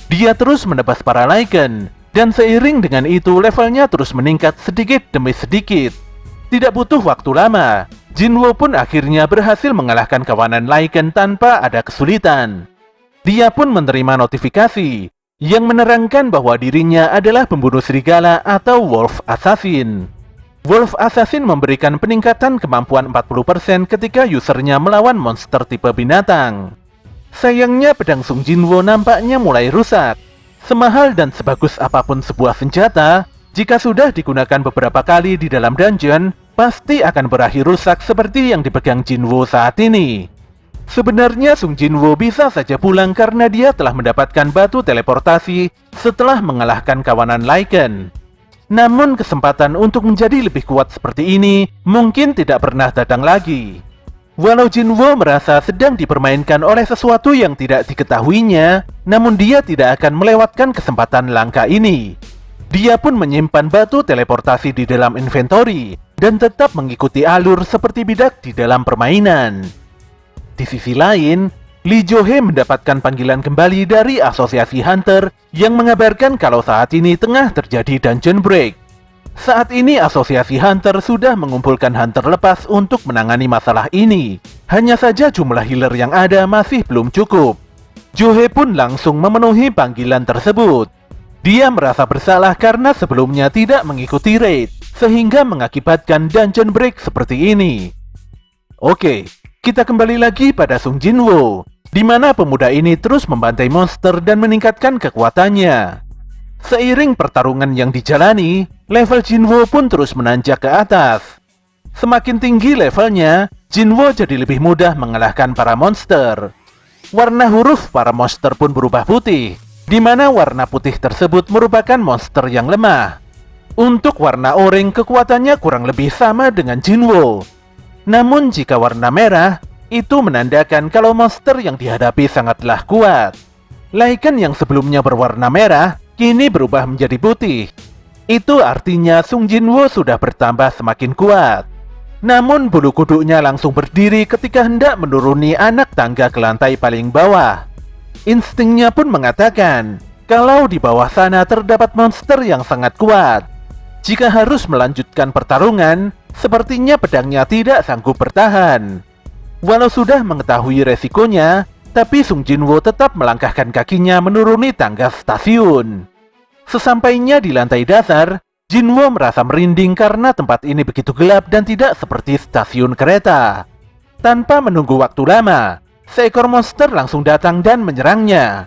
Dia terus menebas para Lycan, dan seiring dengan itu levelnya terus meningkat sedikit demi sedikit. Tidak butuh waktu lama, Jinwoo pun akhirnya berhasil mengalahkan kawanan Lycan tanpa ada kesulitan. Dia pun menerima notifikasi yang menerangkan bahwa dirinya adalah pembunuh serigala atau Wolf Assassin. Wolf Assassin memberikan peningkatan kemampuan 40% ketika usernya melawan monster tipe binatang. Sayangnya pedang Sung Jinwoo nampaknya mulai rusak. Semahal dan sebagus apapun sebuah senjata, jika sudah digunakan beberapa kali di dalam dungeon, pasti akan berakhir rusak seperti yang dipegang Jinwoo saat ini. Sebenarnya Sung Jinwoo bisa saja pulang karena dia telah mendapatkan batu teleportasi setelah mengalahkan kawanan Lycan. Namun kesempatan untuk menjadi lebih kuat seperti ini mungkin tidak pernah datang lagi. Walau Jinwoo merasa sedang dipermainkan oleh sesuatu yang tidak diketahuinya, namun dia tidak akan melewatkan kesempatan langka ini. Dia pun menyimpan batu teleportasi di dalam inventory dan tetap mengikuti alur seperti bidak di dalam permainan. Di sisi lain, Lee Jo-hee mendapatkan panggilan kembali dari Asosiasi Hunter yang mengabarkan kalau saat ini tengah terjadi dungeon break. Saat ini Asosiasi Hunter sudah mengumpulkan hunter lepas untuk menangani masalah ini. Hanya saja jumlah healer yang ada masih belum cukup. Jo-hee pun langsung memenuhi panggilan tersebut. Dia merasa bersalah karena sebelumnya tidak mengikuti raid, sehingga mengakibatkan dungeon break seperti ini. Oke. Kita kembali lagi pada Sung Jinwoo, di mana pemuda ini terus membantai monster dan meningkatkan kekuatannya. Seiring pertarungan yang dijalani, level Jinwoo pun terus menanjak ke atas. Semakin tinggi levelnya, Jinwoo jadi lebih mudah mengalahkan para monster. Warna huruf para monster pun berubah putih, di mana warna putih tersebut merupakan monster yang lemah. Untuk warna oranye kekuatannya kurang lebih sama dengan Jinwoo. Namun jika warna merah, itu menandakan kalau monster yang dihadapi sangatlah kuat. Lycan yang sebelumnya berwarna merah, kini berubah menjadi putih. Itu artinya Sung Jinwoo sudah bertambah semakin kuat. Namun bulu kuduknya langsung berdiri ketika hendak menuruni anak tangga ke lantai paling bawah. Instingnya pun mengatakan, kalau di bawah sana terdapat monster yang sangat kuat. Jika harus melanjutkan pertarungan, sepertinya pedangnya tidak sanggup bertahan. Walau sudah mengetahui resikonya, tapi Sung Jinwoo tetap melangkahkan kakinya menuruni tangga stasiun. Sesampainya di lantai dasar, Jinwoo merasa merinding karena tempat ini begitu gelap dan tidak seperti stasiun kereta. Tanpa menunggu waktu lama, seekor monster langsung datang dan menyerangnya.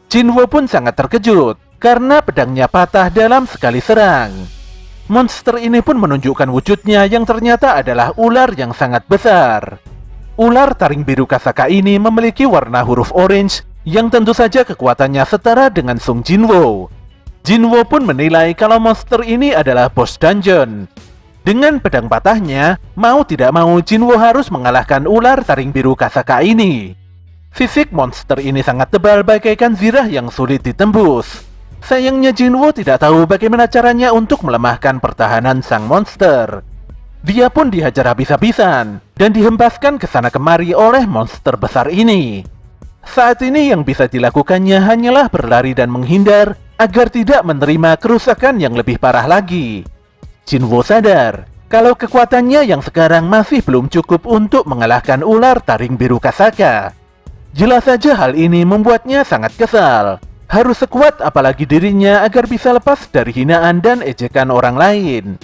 Jinwoo pun sangat terkejut karena pedangnya patah dalam sekali serang. Monster ini pun menunjukkan wujudnya yang ternyata adalah ular yang sangat besar. Ular taring biru Kasaka ini memiliki warna huruf orange yang tentu saja kekuatannya setara dengan Sung Jinwoo. Jinwoo pun menilai kalau monster ini adalah bos dungeon. Dengan pedang patahnya, mau tidak mau Jinwoo harus mengalahkan ular taring biru Kasaka ini. Fisik monster ini sangat tebal bagaikan zirah yang sulit ditembus. Sayangnya Jinwoo tidak tahu bagaimana caranya untuk melemahkan pertahanan sang monster. Dia pun dihajar habis-habisan dan dihempaskan ke sana kemari oleh monster besar ini. Saat ini yang bisa dilakukannya hanyalah berlari dan menghindar agar tidak menerima kerusakan yang lebih parah lagi. Jinwoo sadar kalau kekuatannya yang sekarang masih belum cukup untuk mengalahkan ular taring biru Kasaka. Jelas saja hal ini membuatnya sangat kesal. Harus sekuat apalagi dirinya agar bisa lepas dari hinaan dan ejekan orang lain.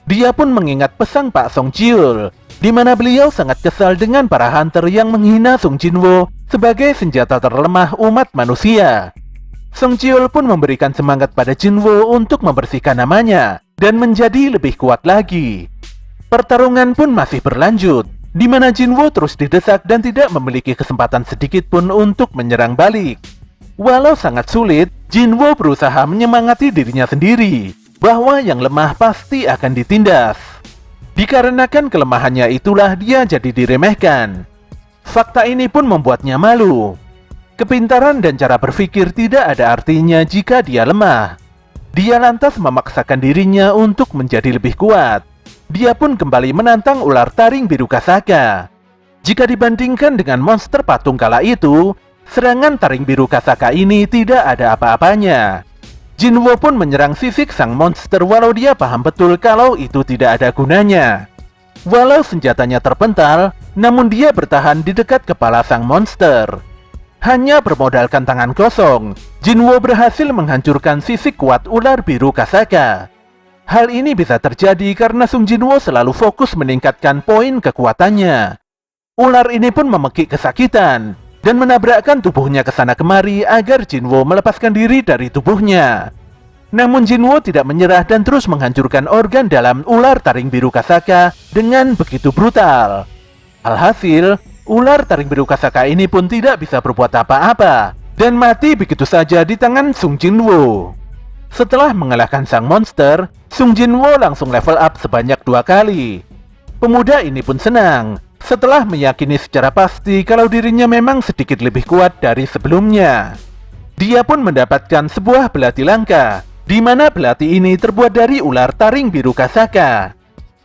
Dia pun mengingat pesan Pak Song Jiul di mana beliau sangat kesal dengan para hunter yang menghina Sung Jinwoo sebagai senjata terlemah umat manusia. Song Cheol pun memberikan semangat pada Jinwoo untuk membersihkan namanya dan menjadi lebih kuat lagi. Pertarungan pun masih berlanjut, di mana Jinwoo terus didesak dan tidak memiliki kesempatan sedikit pun untuk menyerang balik. Walau sangat sulit, Jinwoo berusaha menyemangati dirinya sendiri bahwa yang lemah pasti akan ditindas. Dikarenakan kelemahannya itulah dia jadi diremehkan. Fakta ini pun membuatnya malu. Kepintaran dan cara berpikir tidak ada artinya jika dia lemah. Dia lantas memaksakan dirinya untuk menjadi lebih kuat. Dia pun kembali menantang ular taring biru Kasaka. Jika dibandingkan dengan monster patung kala itu, serangan taring biru Kasaka ini tidak ada apa-apanya. Jinwoo pun menyerang fisik sang monster walau dia paham betul kalau itu tidak ada gunanya. Walau senjatanya terpental, namun dia bertahan di dekat kepala sang monster. Hanya bermodalkan tangan kosong, Jinwoo berhasil menghancurkan fisik kuat ular biru Kasaka. Hal ini bisa terjadi karena Sung Jinwoo selalu fokus meningkatkan poin kekuatannya. Ular ini pun memekik kesakitan dan menabrakkan tubuhnya ke sana kemari agar Jinwoo melepaskan diri dari tubuhnya. Namun Jinwoo tidak menyerah dan terus menghancurkan organ dalam ular taring biru Kasaka dengan begitu brutal. Alhasil, ular taring biru Kasaka ini pun tidak bisa berbuat apa-apa dan mati begitu saja di tangan Sung Jinwoo. Setelah mengalahkan sang monster, Sung Jinwoo langsung level up sebanyak 2 kali. Pemuda ini pun senang setelah meyakini secara pasti kalau dirinya memang sedikit lebih kuat dari sebelumnya. Dia pun mendapatkan sebuah belati langka, di mana belati ini terbuat dari ular taring biru Kasaka.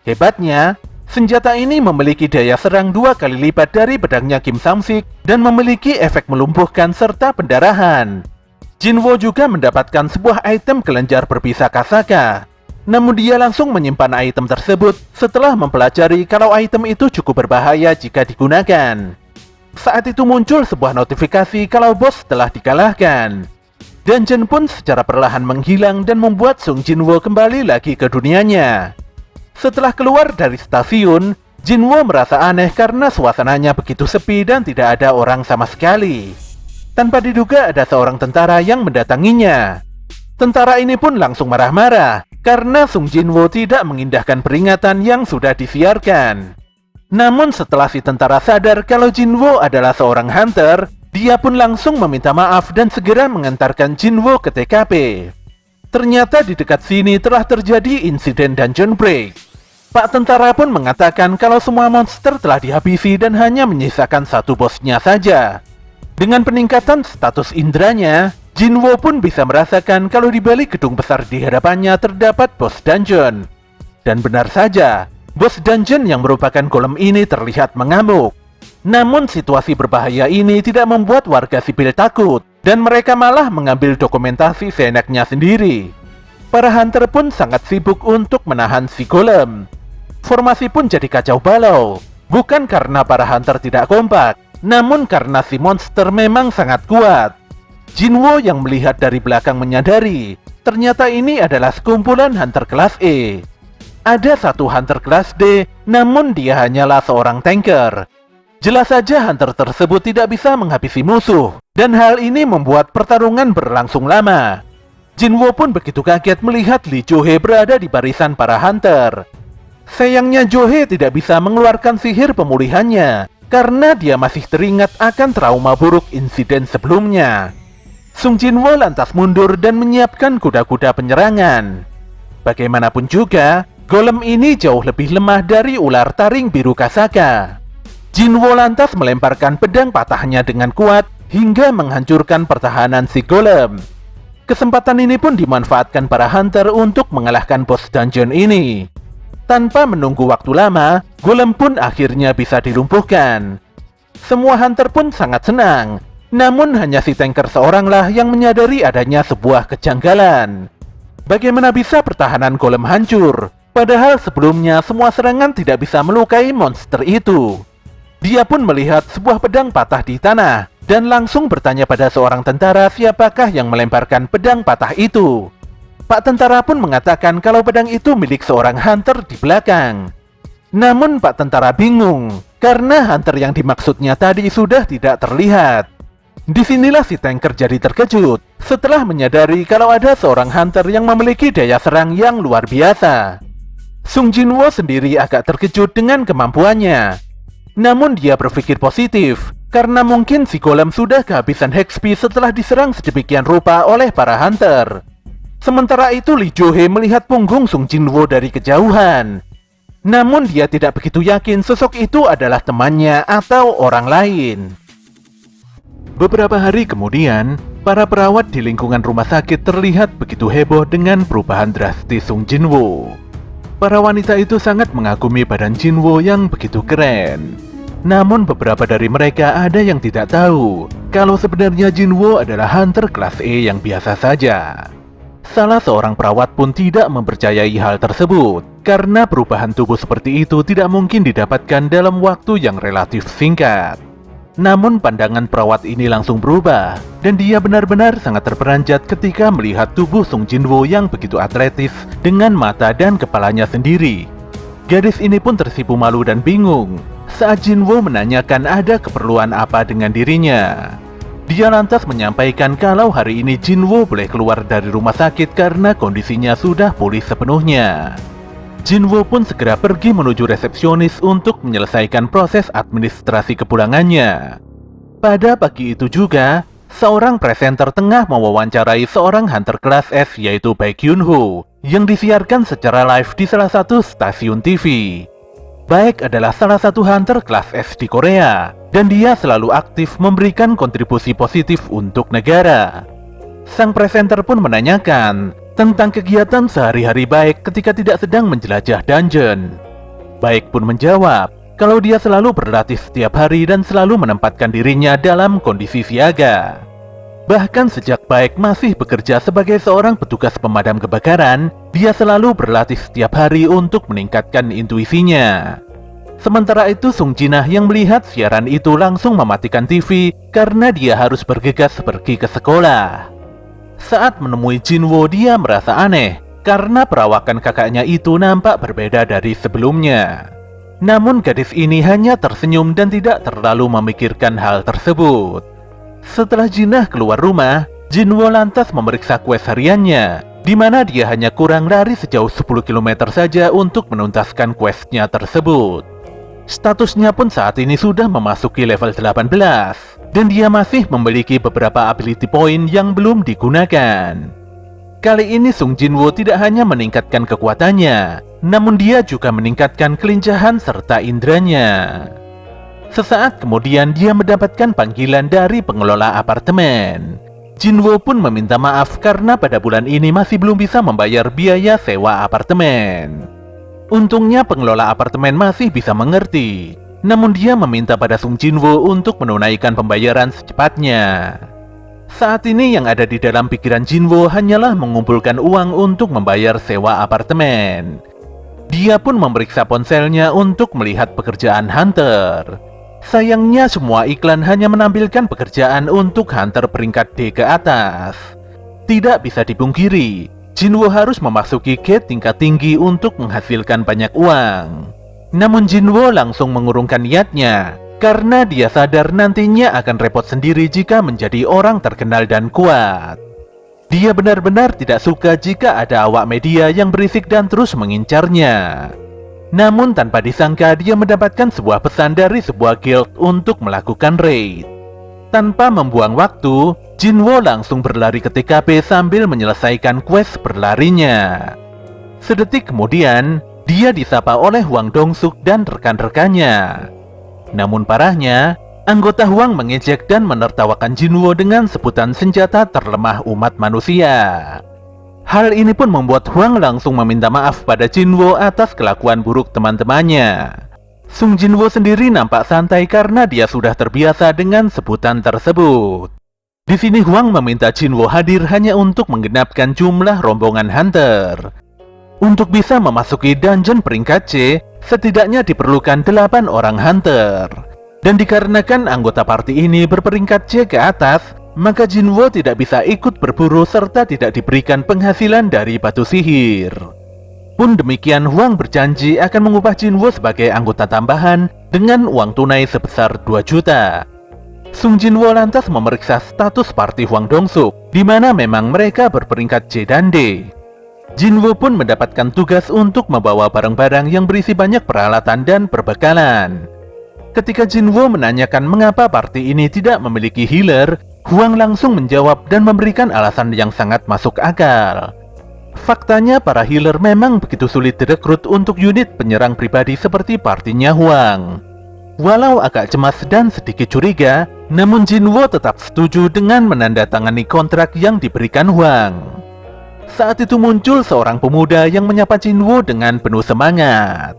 Hebatnya, senjata ini memiliki daya serang 2 kali lipat dari pedangnya Kim Samsik dan memiliki efek melumpuhkan serta pendarahan. Jinwoo juga mendapatkan sebuah item kelenjar berbisa Kasaka. Namun dia langsung menyimpan item tersebut setelah mempelajari kalau item itu cukup berbahaya jika digunakan. Saat itu muncul sebuah notifikasi kalau bos telah dikalahkan. Dungeon pun secara perlahan menghilang dan membuat Sung Jinwoo kembali lagi ke dunianya. Setelah keluar dari stasiun, Jinwoo merasa aneh karena suasananya begitu sepi dan tidak ada orang sama sekali. Tanpa diduga ada seorang tentara yang mendatanginya. Tentara ini pun langsung marah-marah karena Sung Jinwoo tidak mengindahkan peringatan yang sudah disiarkan. Namun setelah si tentara sadar kalau Jinwoo adalah seorang hunter, dia pun langsung meminta maaf dan segera mengantarkan Jinwoo ke TKP. Ternyata di dekat sini telah terjadi insiden dungeon break. Pak tentara pun mengatakan kalau semua monster telah dihabisi dan hanya menyisakan satu bosnya saja. Dengan peningkatan status indranya, Jinwoo pun bisa merasakan kalau di balik gedung besar di hadapannya terdapat bos dungeon. Dan benar saja, bos dungeon yang merupakan golem ini terlihat mengamuk. Namun situasi berbahaya ini tidak membuat warga sipil takut, dan mereka malah mengambil dokumentasi seenaknya sendiri. Para hunter pun sangat sibuk untuk menahan si golem. Formasi pun jadi kacau balau, bukan karena para hunter tidak kompak, namun karena si monster memang sangat kuat. Jinwoo yang melihat dari belakang menyadari, ternyata ini adalah sekumpulan hunter kelas E. Ada satu hunter kelas D, namun dia hanyalah seorang tanker. Jelas saja hunter tersebut tidak bisa menghabisi musuh, dan hal ini membuat pertarungan berlangsung lama. Jinwoo pun begitu kaget melihat Lee Jo-hee berada di barisan para hunter. Sayangnya Jo-hee tidak bisa mengeluarkan sihir pemulihannya, karena dia masih teringat akan trauma buruk insiden sebelumnya. Sung Jinwoo lantas mundur dan menyiapkan kuda-kuda penyerangan. Bagaimanapun juga, golem ini jauh lebih lemah dari ular taring biru Kasaka. Jinwoo lantas melemparkan pedang patahnya dengan kuat hingga menghancurkan pertahanan si golem. Kesempatan ini pun dimanfaatkan para hunter untuk mengalahkan bos dungeon ini. Tanpa menunggu waktu lama, golem pun akhirnya bisa dilumpuhkan. Semua hunter pun sangat senang. Namun hanya si tanker seoranglah yang menyadari adanya sebuah kejanggalan. Bagaimana bisa pertahanan golem hancur? Padahal sebelumnya semua serangan tidak bisa melukai monster itu. Dia pun melihat sebuah pedang patah di tanah dan langsung bertanya pada seorang tentara siapakah yang melemparkan pedang patah itu. Pak tentara pun mengatakan kalau pedang itu milik seorang hunter di belakang. Namun Pak Tentara bingung, karena hunter yang dimaksudnya tadi sudah tidak terlihat. Disinilah si tanker jadi terkejut, setelah menyadari kalau ada seorang hunter yang memiliki daya serang yang luar biasa. Sung Jinwoo sendiri agak terkejut dengan kemampuannya. Namun dia berpikir positif, karena mungkin si golem sudah kehabisan HP setelah diserang sedemikian rupa oleh para hunter. Sementara itu Lee Jo-hee melihat punggung Sung Jinwoo dari kejauhan. Namun dia tidak begitu yakin sosok itu adalah temannya atau orang lain. Beberapa hari kemudian, para perawat di lingkungan rumah sakit terlihat begitu heboh dengan perubahan drastis Sung Jinwoo. Para wanita itu sangat mengagumi badan Jinwoo yang begitu keren. Namun beberapa dari mereka ada yang tidak tahu kalau sebenarnya Jinwoo adalah hunter kelas E yang biasa saja. Salah seorang perawat pun tidak mempercayai hal tersebut, karena perubahan tubuh seperti itu tidak mungkin didapatkan dalam waktu yang relatif singkat. Namun pandangan perawat ini langsung berubah, dan dia benar-benar sangat terperanjat ketika melihat tubuh Sung Jinwoo yang begitu atletis dengan mata dan kepalanya sendiri. Gadis ini pun tersipu malu dan bingung saat Jinwoo menanyakan ada keperluan apa dengan dirinya. Dia lantas menyampaikan kalau hari ini Jinwoo boleh keluar dari rumah sakit karena kondisinya sudah pulih sepenuhnya. Jinwoo pun segera pergi menuju resepsionis untuk menyelesaikan proses administrasi kepulangannya. Pada pagi itu juga, seorang presenter tengah mewawancarai seorang hunter kelas S yaitu Baek Hyun-ho yang disiarkan secara live di salah satu stasiun TV. Baek adalah salah satu hunter kelas S di Korea, dan dia selalu aktif memberikan kontribusi positif untuk negara. Sang presenter pun menanyakan tentang kegiatan sehari-hari Baek ketika tidak sedang menjelajah dungeon. Baek pun menjawab kalau dia selalu berlatih setiap hari dan selalu menempatkan dirinya dalam kondisi siaga. Bahkan sejak Baek masih bekerja sebagai seorang petugas pemadam kebakaran, dia selalu berlatih setiap hari untuk meningkatkan intuisinya. Sementara itu Sung Jinah yang melihat siaran itu langsung mematikan TV karena dia harus bergegas pergi ke sekolah. Saat menemui Jinwoo, dia merasa aneh karena perawakan kakaknya itu nampak berbeda dari sebelumnya. Namun gadis ini hanya tersenyum dan tidak terlalu memikirkan hal tersebut. Setelah Jinah keluar rumah, Jinwoo lantas memeriksa quest hariannya, di mana dia hanya kurang lari sejauh 10 km saja untuk menuntaskan questnya tersebut. Statusnya pun saat ini sudah memasuki level 18, dan dia masih memiliki beberapa ability point yang belum digunakan. Kali ini Sung Jinwoo tidak hanya meningkatkan kekuatannya, namun dia juga meningkatkan kelincahan serta indranya. Sesaat kemudian dia mendapatkan panggilan dari pengelola apartemen. Jinwoo pun meminta maaf karena pada bulan ini masih belum bisa membayar biaya sewa apartemen. Untungnya pengelola apartemen masih bisa mengerti, namun dia meminta pada Sung Jinwoo untuk menunaikan pembayaran secepatnya. Saat ini yang ada di dalam pikiran Jinwoo hanyalah mengumpulkan uang untuk membayar sewa apartemen. Dia pun memeriksa ponselnya untuk melihat pekerjaan hunter. Sayangnya semua iklan hanya menampilkan pekerjaan untuk hunter peringkat D ke atas. Tidak bisa dipungkiri, Jinwoo harus memasuki gate tingkat tinggi untuk menghasilkan banyak uang. Namun Jinwoo langsung mengurungkan niatnya, karena dia sadar nantinya akan repot sendiri jika menjadi orang terkenal dan kuat. Dia benar-benar tidak suka jika ada awak media yang berisik dan terus mengincarnya. Namun tanpa disangka dia mendapatkan sebuah pesan dari sebuah guild untuk melakukan raid. Tanpa membuang waktu, Jinwoo langsung berlari ke TKP sambil menyelesaikan quest berlarinya. Sedetik kemudian, dia disapa oleh Hwang Dong-suk dan rekan-rekannya. Namun parahnya, anggota Hwang mengejek dan menertawakan Jinwoo dengan sebutan senjata terlemah umat manusia. Hal ini pun membuat Hwang langsung meminta maaf pada Jinwoo atas kelakuan buruk teman-temannya. Sung Jinwoo sendiri nampak santai karena dia sudah terbiasa dengan sebutan tersebut. Di sini Hwang meminta Jinwoo hadir hanya untuk menggenapkan jumlah rombongan hunter. Untuk bisa memasuki dungeon peringkat C, setidaknya diperlukan 8 orang hunter. Dan dikarenakan anggota party ini berperingkat C ke atas, maka Jinwoo tidak bisa ikut berburu serta tidak diberikan penghasilan dari batu sihir. Pun demikian, Huang berjanji akan mengubah Jinwo sebagai anggota tambahan dengan uang tunai sebesar 2 juta. Sung Jinwo lantas memeriksa status parti Huang Dongsuk, di mana memang mereka berperingkat C dan D. Jinwo pun mendapatkan tugas untuk membawa barang-barang yang berisi banyak peralatan dan perbekalan. Ketika Jinwo menanyakan mengapa parti ini tidak memiliki healer, Huang langsung menjawab dan memberikan alasan yang sangat masuk akal. Faktanya para healer memang begitu sulit direkrut untuk unit penyerang pribadi seperti partinya Huang. Walau agak cemas dan sedikit curiga, namun Jinwo tetap setuju dengan menandatangani kontrak yang diberikan Huang. Saat itu muncul seorang pemuda yang menyapa Jinwo dengan penuh semangat.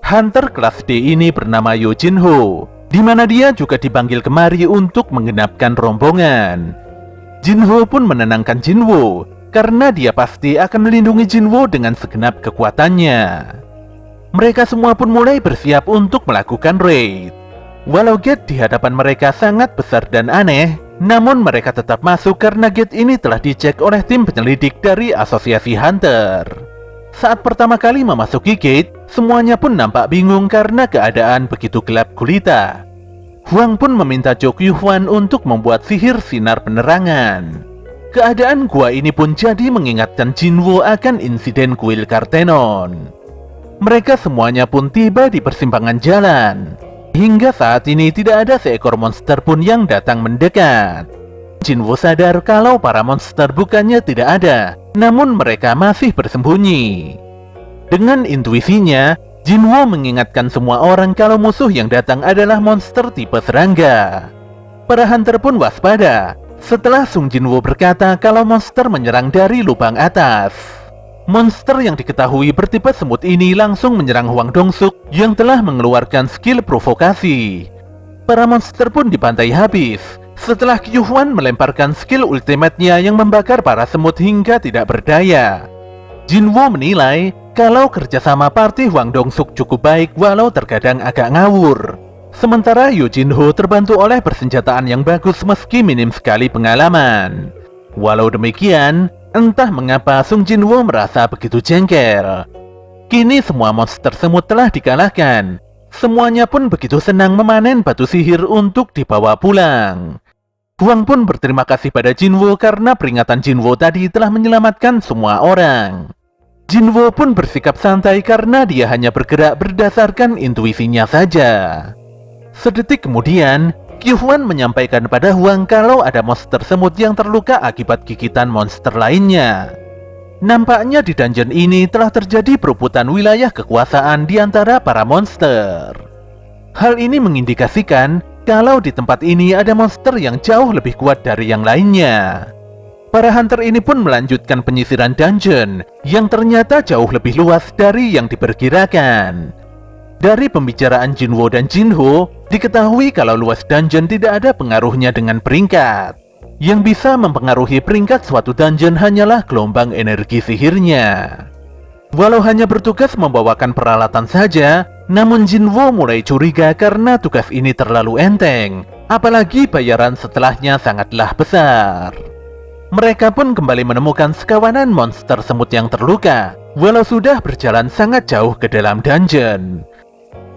Hunter kelas D ini bernama Yo Jinho, di mana dia juga dipanggil kemari untuk menggenapkan rombongan. Jinho pun menenangkan Jinwo, karena dia pasti akan melindungi Jinwo dengan segenap kekuatannya. Mereka semua pun mulai bersiap untuk melakukan raid. Walau gate di hadapan mereka sangat besar dan aneh, namun mereka tetap masuk karena gate ini telah dicek oleh tim penyelidik dari Asosiasi Hunter. Saat pertama kali memasuki gate, semuanya pun nampak bingung karena keadaan begitu gelap gulita. Huang pun meminta Zhou Yuhuan untuk membuat sihir sinar penerangan. Keadaan gua ini pun jadi mengingatkan Jinwo akan insiden kuil Kartenon. Mereka semuanya pun tiba di persimpangan jalan. Hingga saat ini tidak ada seekor monster pun yang datang mendekat. Jinwo sadar kalau para monster bukannya tidak ada, namun mereka masih bersembunyi. Dengan intuisinya, Jinwo mengingatkan semua orang kalau musuh yang datang adalah monster tipe serangga. Para hunter pun waspada setelah Sung Jinwo berkata kalau monster menyerang dari lubang atas. Monster yang diketahui bertipe semut ini langsung menyerang Huang Dongsuk yang telah mengeluarkan skill provokasi. Para monster pun dibantai habis setelah Yuhuan melemparkan skill ultimate-nya yang membakar para semut hingga tidak berdaya. Jinwo menilai kalau kerjasama party Huang Dongsuk cukup baik walau terkadang agak ngawur. Sementara Yo Jinho terbantu oleh persenjataan yang bagus meski minim sekali pengalaman. Walau demikian, entah mengapa Sung Jinwo merasa begitu jengkel. Kini semua monster semut telah dikalahkan. Semuanya pun begitu senang memanen batu sihir untuk dibawa pulang. Huang pun berterima kasih pada Jinwo karena peringatan Jinwo tadi telah menyelamatkan semua orang. Jinwo pun bersikap santai karena dia hanya bergerak berdasarkan intuisinya saja. Sedetik kemudian, Yuhuan menyampaikan pada Huang kalau ada monster semut yang terluka akibat gigitan monster lainnya. Nampaknya di dungeon ini telah terjadi perebutan wilayah kekuasaan di antara para monster. Hal ini mengindikasikan kalau di tempat ini ada monster yang jauh lebih kuat dari yang lainnya. Para hunter ini pun melanjutkan penyisiran dungeon yang ternyata jauh lebih luas dari yang diperkirakan. Dari pembicaraan Jinwo dan Jinho, diketahui kalau luas dungeon tidak ada pengaruhnya dengan peringkat. Yang bisa mempengaruhi peringkat suatu dungeon hanyalah gelombang energi sihirnya. Walau hanya bertugas membawakan peralatan saja, namun Jinwo mulai curiga karena tugas ini terlalu enteng, apalagi bayaran setelahnya sangatlah besar. Mereka pun kembali menemukan sekawanan monster semut yang terluka, walau sudah berjalan sangat jauh ke dalam dungeon.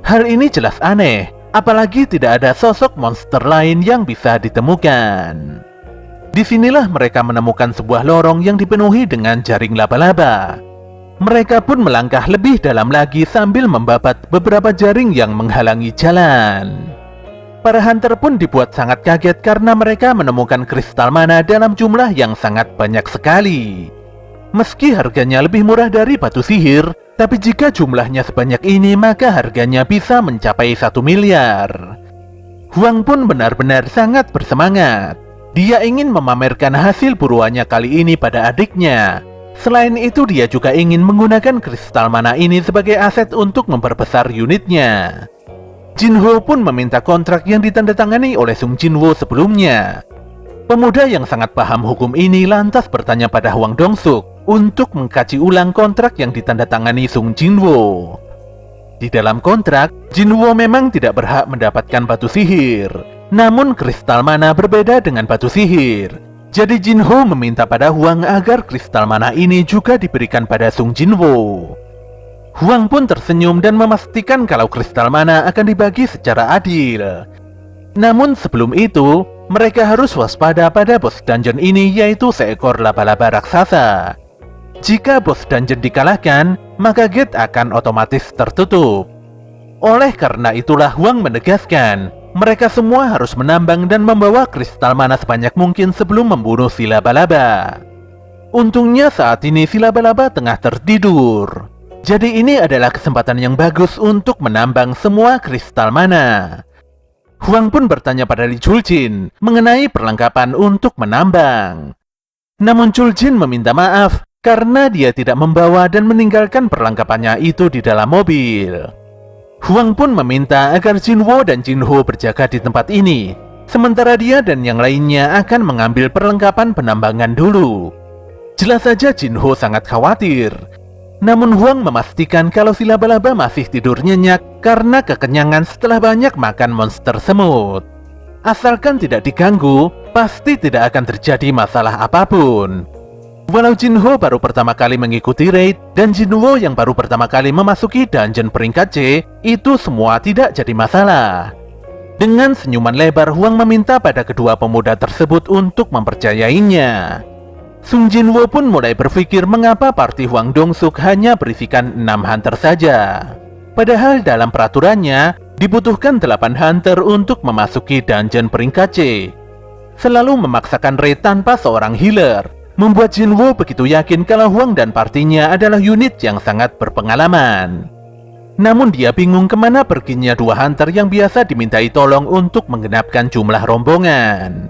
Hal ini jelas aneh, apalagi tidak ada sosok monster lain yang bisa ditemukan. Disinilah mereka menemukan sebuah lorong yang dipenuhi dengan jaring laba-laba. Mereka pun melangkah lebih dalam lagi sambil membabat beberapa jaring yang menghalangi jalan. Para hunter pun dibuat sangat kaget karena mereka menemukan kristal mana dalam jumlah yang sangat banyak sekali. Meski harganya lebih murah dari batu sihir, tapi jika jumlahnya sebanyak ini maka harganya bisa mencapai 1 miliar. Huang pun benar-benar sangat bersemangat. Dia ingin memamerkan hasil buruannya kali ini pada adiknya. Selain itu dia juga ingin menggunakan kristal mana ini sebagai aset untuk memperbesar unitnya. Jinho pun meminta kontrak yang ditandatangani oleh Sung Jinwo sebelumnya. Pemuda yang sangat paham hukum ini lantas bertanya pada Huang Dongsuk untuk mengkaji ulang kontrak yang ditandatangani Sung Jinwo. Di dalam kontrak, Jinwo memang tidak berhak mendapatkan batu sihir. Namun kristal mana berbeda dengan batu sihir. Jadi Jinho meminta pada Huang agar kristal mana ini juga diberikan pada Sung Jinwo. Huang pun tersenyum dan memastikan kalau kristal mana akan dibagi secara adil. Namun sebelum itu, mereka harus waspada pada bos dungeon ini, yaitu seekor laba-laba raksasa. Jika bos dungeon dikalahkan, maka gate akan otomatis tertutup. Oleh karena itulah Huang menegaskan, mereka semua harus menambang dan membawa kristal mana sebanyak mungkin sebelum membunuh si laba-laba. Untungnya saat ini si laba-laba tengah tertidur. Jadi ini adalah kesempatan yang bagus untuk menambang semua kristal mana. Huang pun bertanya pada Li Chuljin mengenai perlengkapan untuk menambang. Namun Chuljin meminta maaf karena dia tidak membawa dan meninggalkan perlengkapannya itu di dalam mobil. Huang pun meminta agar Jinwo dan Jinho berjaga di tempat ini, sementara dia dan yang lainnya akan mengambil perlengkapan penambangan dulu. Jelas saja Jinho sangat khawatir. Namun Huang memastikan kalau si laba-laba masih tidur nyenyak karena kekenyangan setelah banyak makan monster semut. Asalkan tidak diganggu, pasti tidak akan terjadi masalah apapun. Walau Jinho baru pertama kali mengikuti raid dan Jinwo yang baru pertama kali memasuki dungeon peringkat C, itu semua tidak jadi masalah. Dengan senyuman lebar, Huang meminta pada kedua pemuda tersebut untuk mempercayainya. Sung Jinwo pun mulai berpikir mengapa party Huang Dongsuk hanya berisikan 6 hunter saja. Padahal dalam peraturannya, dibutuhkan 8 hunter untuk memasuki dungeon peringkat C. Selalu memaksakan raid tanpa seorang healer, membuat Jinwo begitu yakin kalau Huang dan partinya adalah unit yang sangat berpengalaman. Namun dia bingung kemana perginya 2 hunter yang biasa dimintai tolong untuk menggenapkan jumlah rombongan.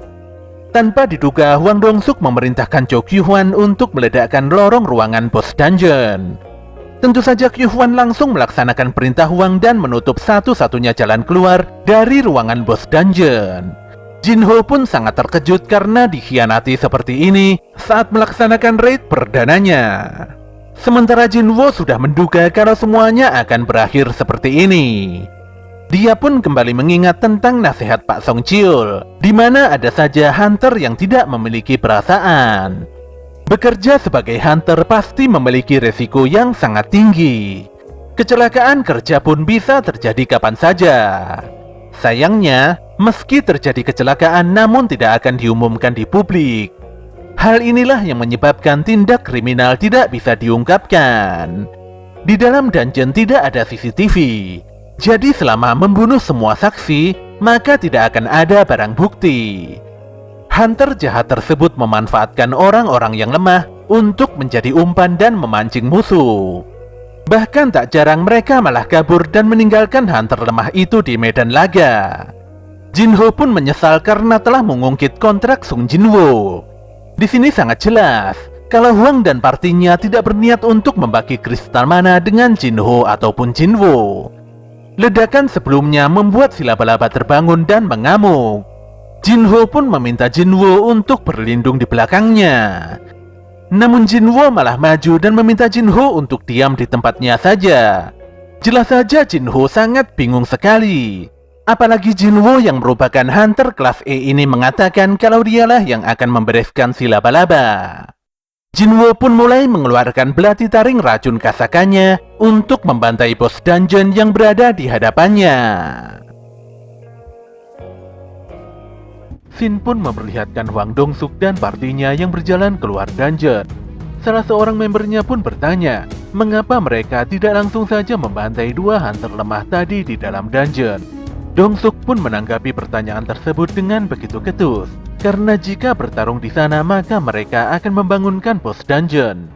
Tanpa diduga, Huang Dongsuk memerintahkan Zhou Qiuhuan untuk meledakkan lorong ruangan bos dungeon. Tentu saja Qiuhuan langsung melaksanakan perintah Huang dan menutup satu-satunya jalan keluar dari ruangan bos dungeon. Jinho pun sangat terkejut karena dikhianati seperti ini saat melaksanakan raid perdananya. Sementara Jinwo sudah menduga kalau semuanya akan berakhir seperti ini. Dia pun kembali mengingat tentang nasihat Pak Song Chiul, di mana ada saja hunter yang tidak memiliki perasaan. Bekerja sebagai hunter pasti memiliki resiko yang sangat tinggi. Kecelakaan kerja pun bisa terjadi kapan saja. Sayangnya, meski terjadi kecelakaan namun tidak akan diumumkan di publik. Hal inilah yang menyebabkan tindak kriminal tidak bisa diungkapkan. Di dalam dungeon tidak ada CCTV. Jadi selama membunuh semua saksi, maka tidak akan ada barang bukti. Hunter jahat tersebut memanfaatkan orang-orang yang lemah untuk menjadi umpan dan memancing musuh. Bahkan tak jarang mereka malah kabur dan meninggalkan hunter lemah itu di medan laga. Jinho pun menyesal karena telah mengungkit kontrak Sung Jinwo. Di sini sangat jelas kalau Huang dan partinya tidak berniat untuk membagi kristal mana dengan Jinho ataupun Jinwo. Ledakan sebelumnya membuat si laba-laba terbangun dan mengamuk. Jinho pun meminta Jinwo untuk berlindung di belakangnya. Namun Jinwo malah maju dan meminta Jinho untuk diam di tempatnya saja. Jelas saja Jinho sangat bingung sekali. Apalagi Jinwo yang merupakan hunter kelas E ini mengatakan kalau dialah yang akan membereskan si laba-laba. Jinwo pun mulai mengeluarkan belati taring racun kasakannya untuk membantai bos dungeon yang berada di hadapannya. Sin pun memperlihatkan Huang Dongsuk dan partinya yang berjalan keluar dungeon. Salah seorang membernya pun bertanya, mengapa mereka tidak langsung saja membantai 2 hunter lemah tadi di dalam dungeon. Dongsuk pun menanggapi pertanyaan tersebut dengan begitu ketus. Karena jika bertarung di sana maka mereka akan membangunkan bos dungeon.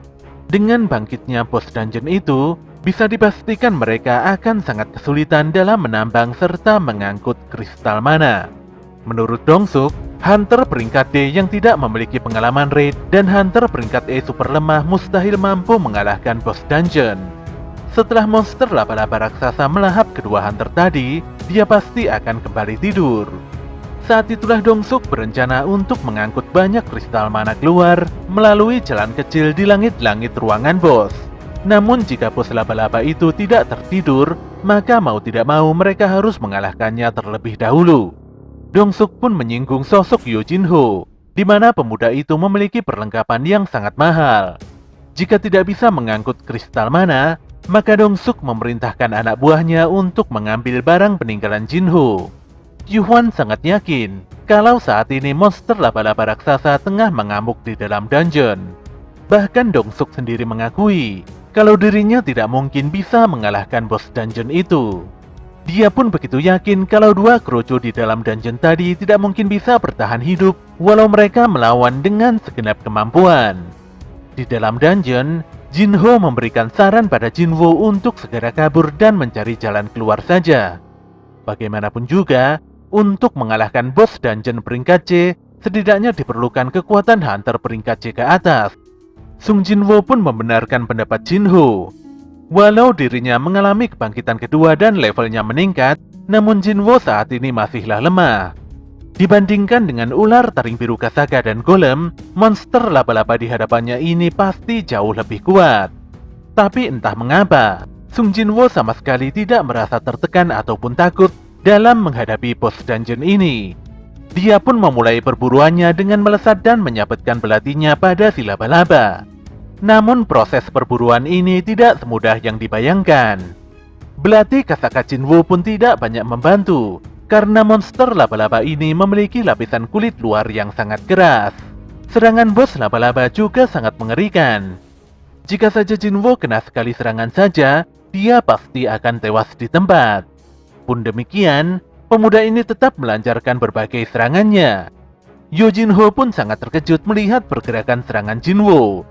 Dengan bangkitnya bos dungeon itu, bisa dipastikan mereka akan sangat kesulitan dalam menambang serta mengangkut kristal mana. Menurut Dongsuk, hunter peringkat D yang tidak memiliki pengalaman raid dan hunter peringkat E super lemah mustahil mampu mengalahkan bos dungeon. Setelah monster laba-laba raksasa melahap kedua hunter tadi, dia pasti akan kembali tidur. Saat itulah Dongsuk berencana untuk mengangkut banyak kristal mana keluar melalui jalan kecil di langit-langit ruangan bos. Namun jika bos laba-laba itu tidak tertidur, maka mau tidak mau mereka harus mengalahkannya terlebih dahulu. Dongsuk pun menyinggung sosok Yo Jinho, di mana pemuda itu memiliki perlengkapan yang sangat mahal. Jika tidak bisa mengangkut kristal mana, Maka Dong-suk memerintahkan anak buahnya untuk mengambil barang peninggalan Jinho. Yuhwan sangat yakin kalau saat ini monster laba-laba raksasa tengah mengamuk di dalam dungeon. Bahkan Dong-suk sendiri mengakui kalau dirinya tidak mungkin bisa mengalahkan bos dungeon itu. Dia pun begitu yakin kalau dua kerucu di dalam dungeon tadi tidak mungkin bisa bertahan hidup walau mereka melawan dengan segenap kemampuan. Di dalam dungeon, Jinho memberikan saran pada Jinwoo untuk segera kabur dan mencari jalan keluar saja. Bagaimanapun juga, untuk mengalahkan bos dungeon peringkat C, setidaknya diperlukan kekuatan hunter peringkat C ke atas. Sung Jinwoo pun membenarkan pendapat Jinho. Walau dirinya mengalami kebangkitan kedua dan levelnya meningkat, namun Jinwoo saat ini masihlah lemah. Dibandingkan dengan ular taring biru Kasaka dan golem, monster laba-laba di hadapannya ini pasti jauh lebih kuat. Tapi entah mengapa, Sung Jinwoo sama sekali tidak merasa tertekan ataupun takut dalam menghadapi bos dungeon ini. Dia pun memulai perburuannya dengan melesat dan menyabetkan belatinya pada si laba-laba. Namun proses perburuan ini tidak semudah yang dibayangkan. Belati Kasaka Jinwoo pun tidak banyak membantu, karena monster laba-laba ini memiliki lapisan kulit luar yang sangat keras. Serangan bos laba-laba juga sangat mengerikan. Jika saja Jinwoo kena sekali serangan saja, dia pasti akan tewas di tempat. Pun demikian, pemuda ini tetap melancarkan berbagai serangannya. Yo Jinho pun sangat terkejut melihat pergerakan serangan Jinwoo.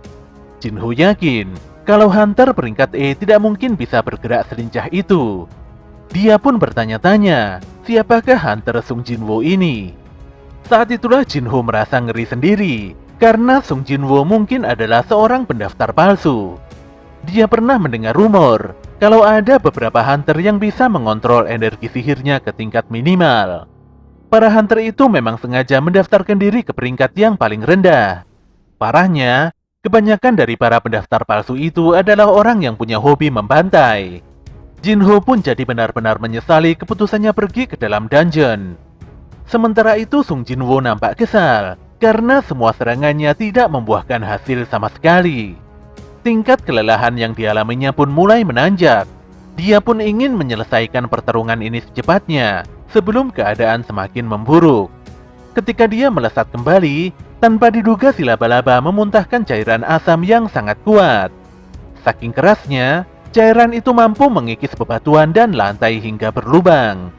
Jinho yakin kalau hunter peringkat E tidak mungkin bisa bergerak selincah itu. Dia pun bertanya-tanya, siapakah hunter Sung Jinwoo ini? Saat itulah Jinho merasa ngeri sendiri, karena Sung Jinwoo mungkin adalah seorang pendaftar palsu. Dia pernah mendengar rumor kalau ada beberapa hunter yang bisa mengontrol energi sihirnya ke tingkat minimal. Para hunter itu memang sengaja mendaftarkan diri ke peringkat yang paling rendah. Parahnya, kebanyakan dari para pendaftar palsu itu adalah orang yang punya hobi membantai. Jinho pun jadi benar-benar menyesali keputusannya pergi ke dalam dungeon. Sementara itu Sung Jinwoo nampak kesal karena semua serangannya tidak membuahkan hasil sama sekali. Tingkat kelelahan yang dialaminya pun mulai menanjak. Dia pun ingin menyelesaikan pertarungan ini secepatnya sebelum keadaan semakin memburuk. Ketika dia melesat kembali, tanpa diduga si laba-laba memuntahkan cairan asam yang sangat kuat. Saking kerasnya, cairan itu mampu mengikis bebatuan dan lantai hingga berlubang.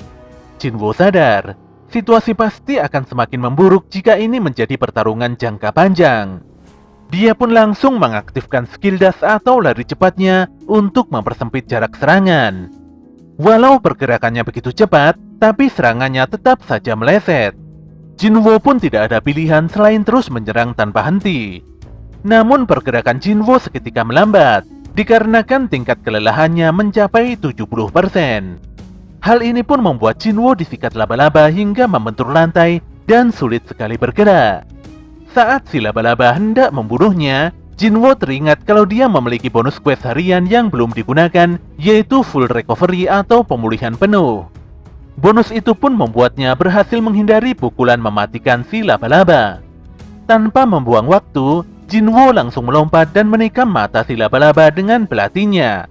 Jinwoo sadar, situasi pasti akan semakin memburuk jika ini menjadi pertarungan jangka panjang. Dia pun langsung mengaktifkan skill dash atau lari cepatnya untuk mempersempit jarak serangan. Walau pergerakannya begitu cepat, tapi serangannya tetap saja meleset. Jinwoo pun tidak ada pilihan selain terus menyerang tanpa henti. Namun pergerakan Jinwoo seketika melambat, dikarenakan tingkat kelelahannya mencapai 70%. Hal ini pun membuat Jinwoo disikat laba-laba hingga membentur lantai dan sulit sekali bergerak. Saat si laba-laba hendak membunuhnya, Jinwoo teringat kalau dia memiliki bonus quest harian yang belum digunakan, yaitu full recovery atau pemulihan penuh. Bonus itu pun membuatnya berhasil menghindari pukulan mematikan si laba-laba. Tanpa membuang waktu, Jinwoo langsung melompat dan menikam mata si laba-laba dengan belatinya.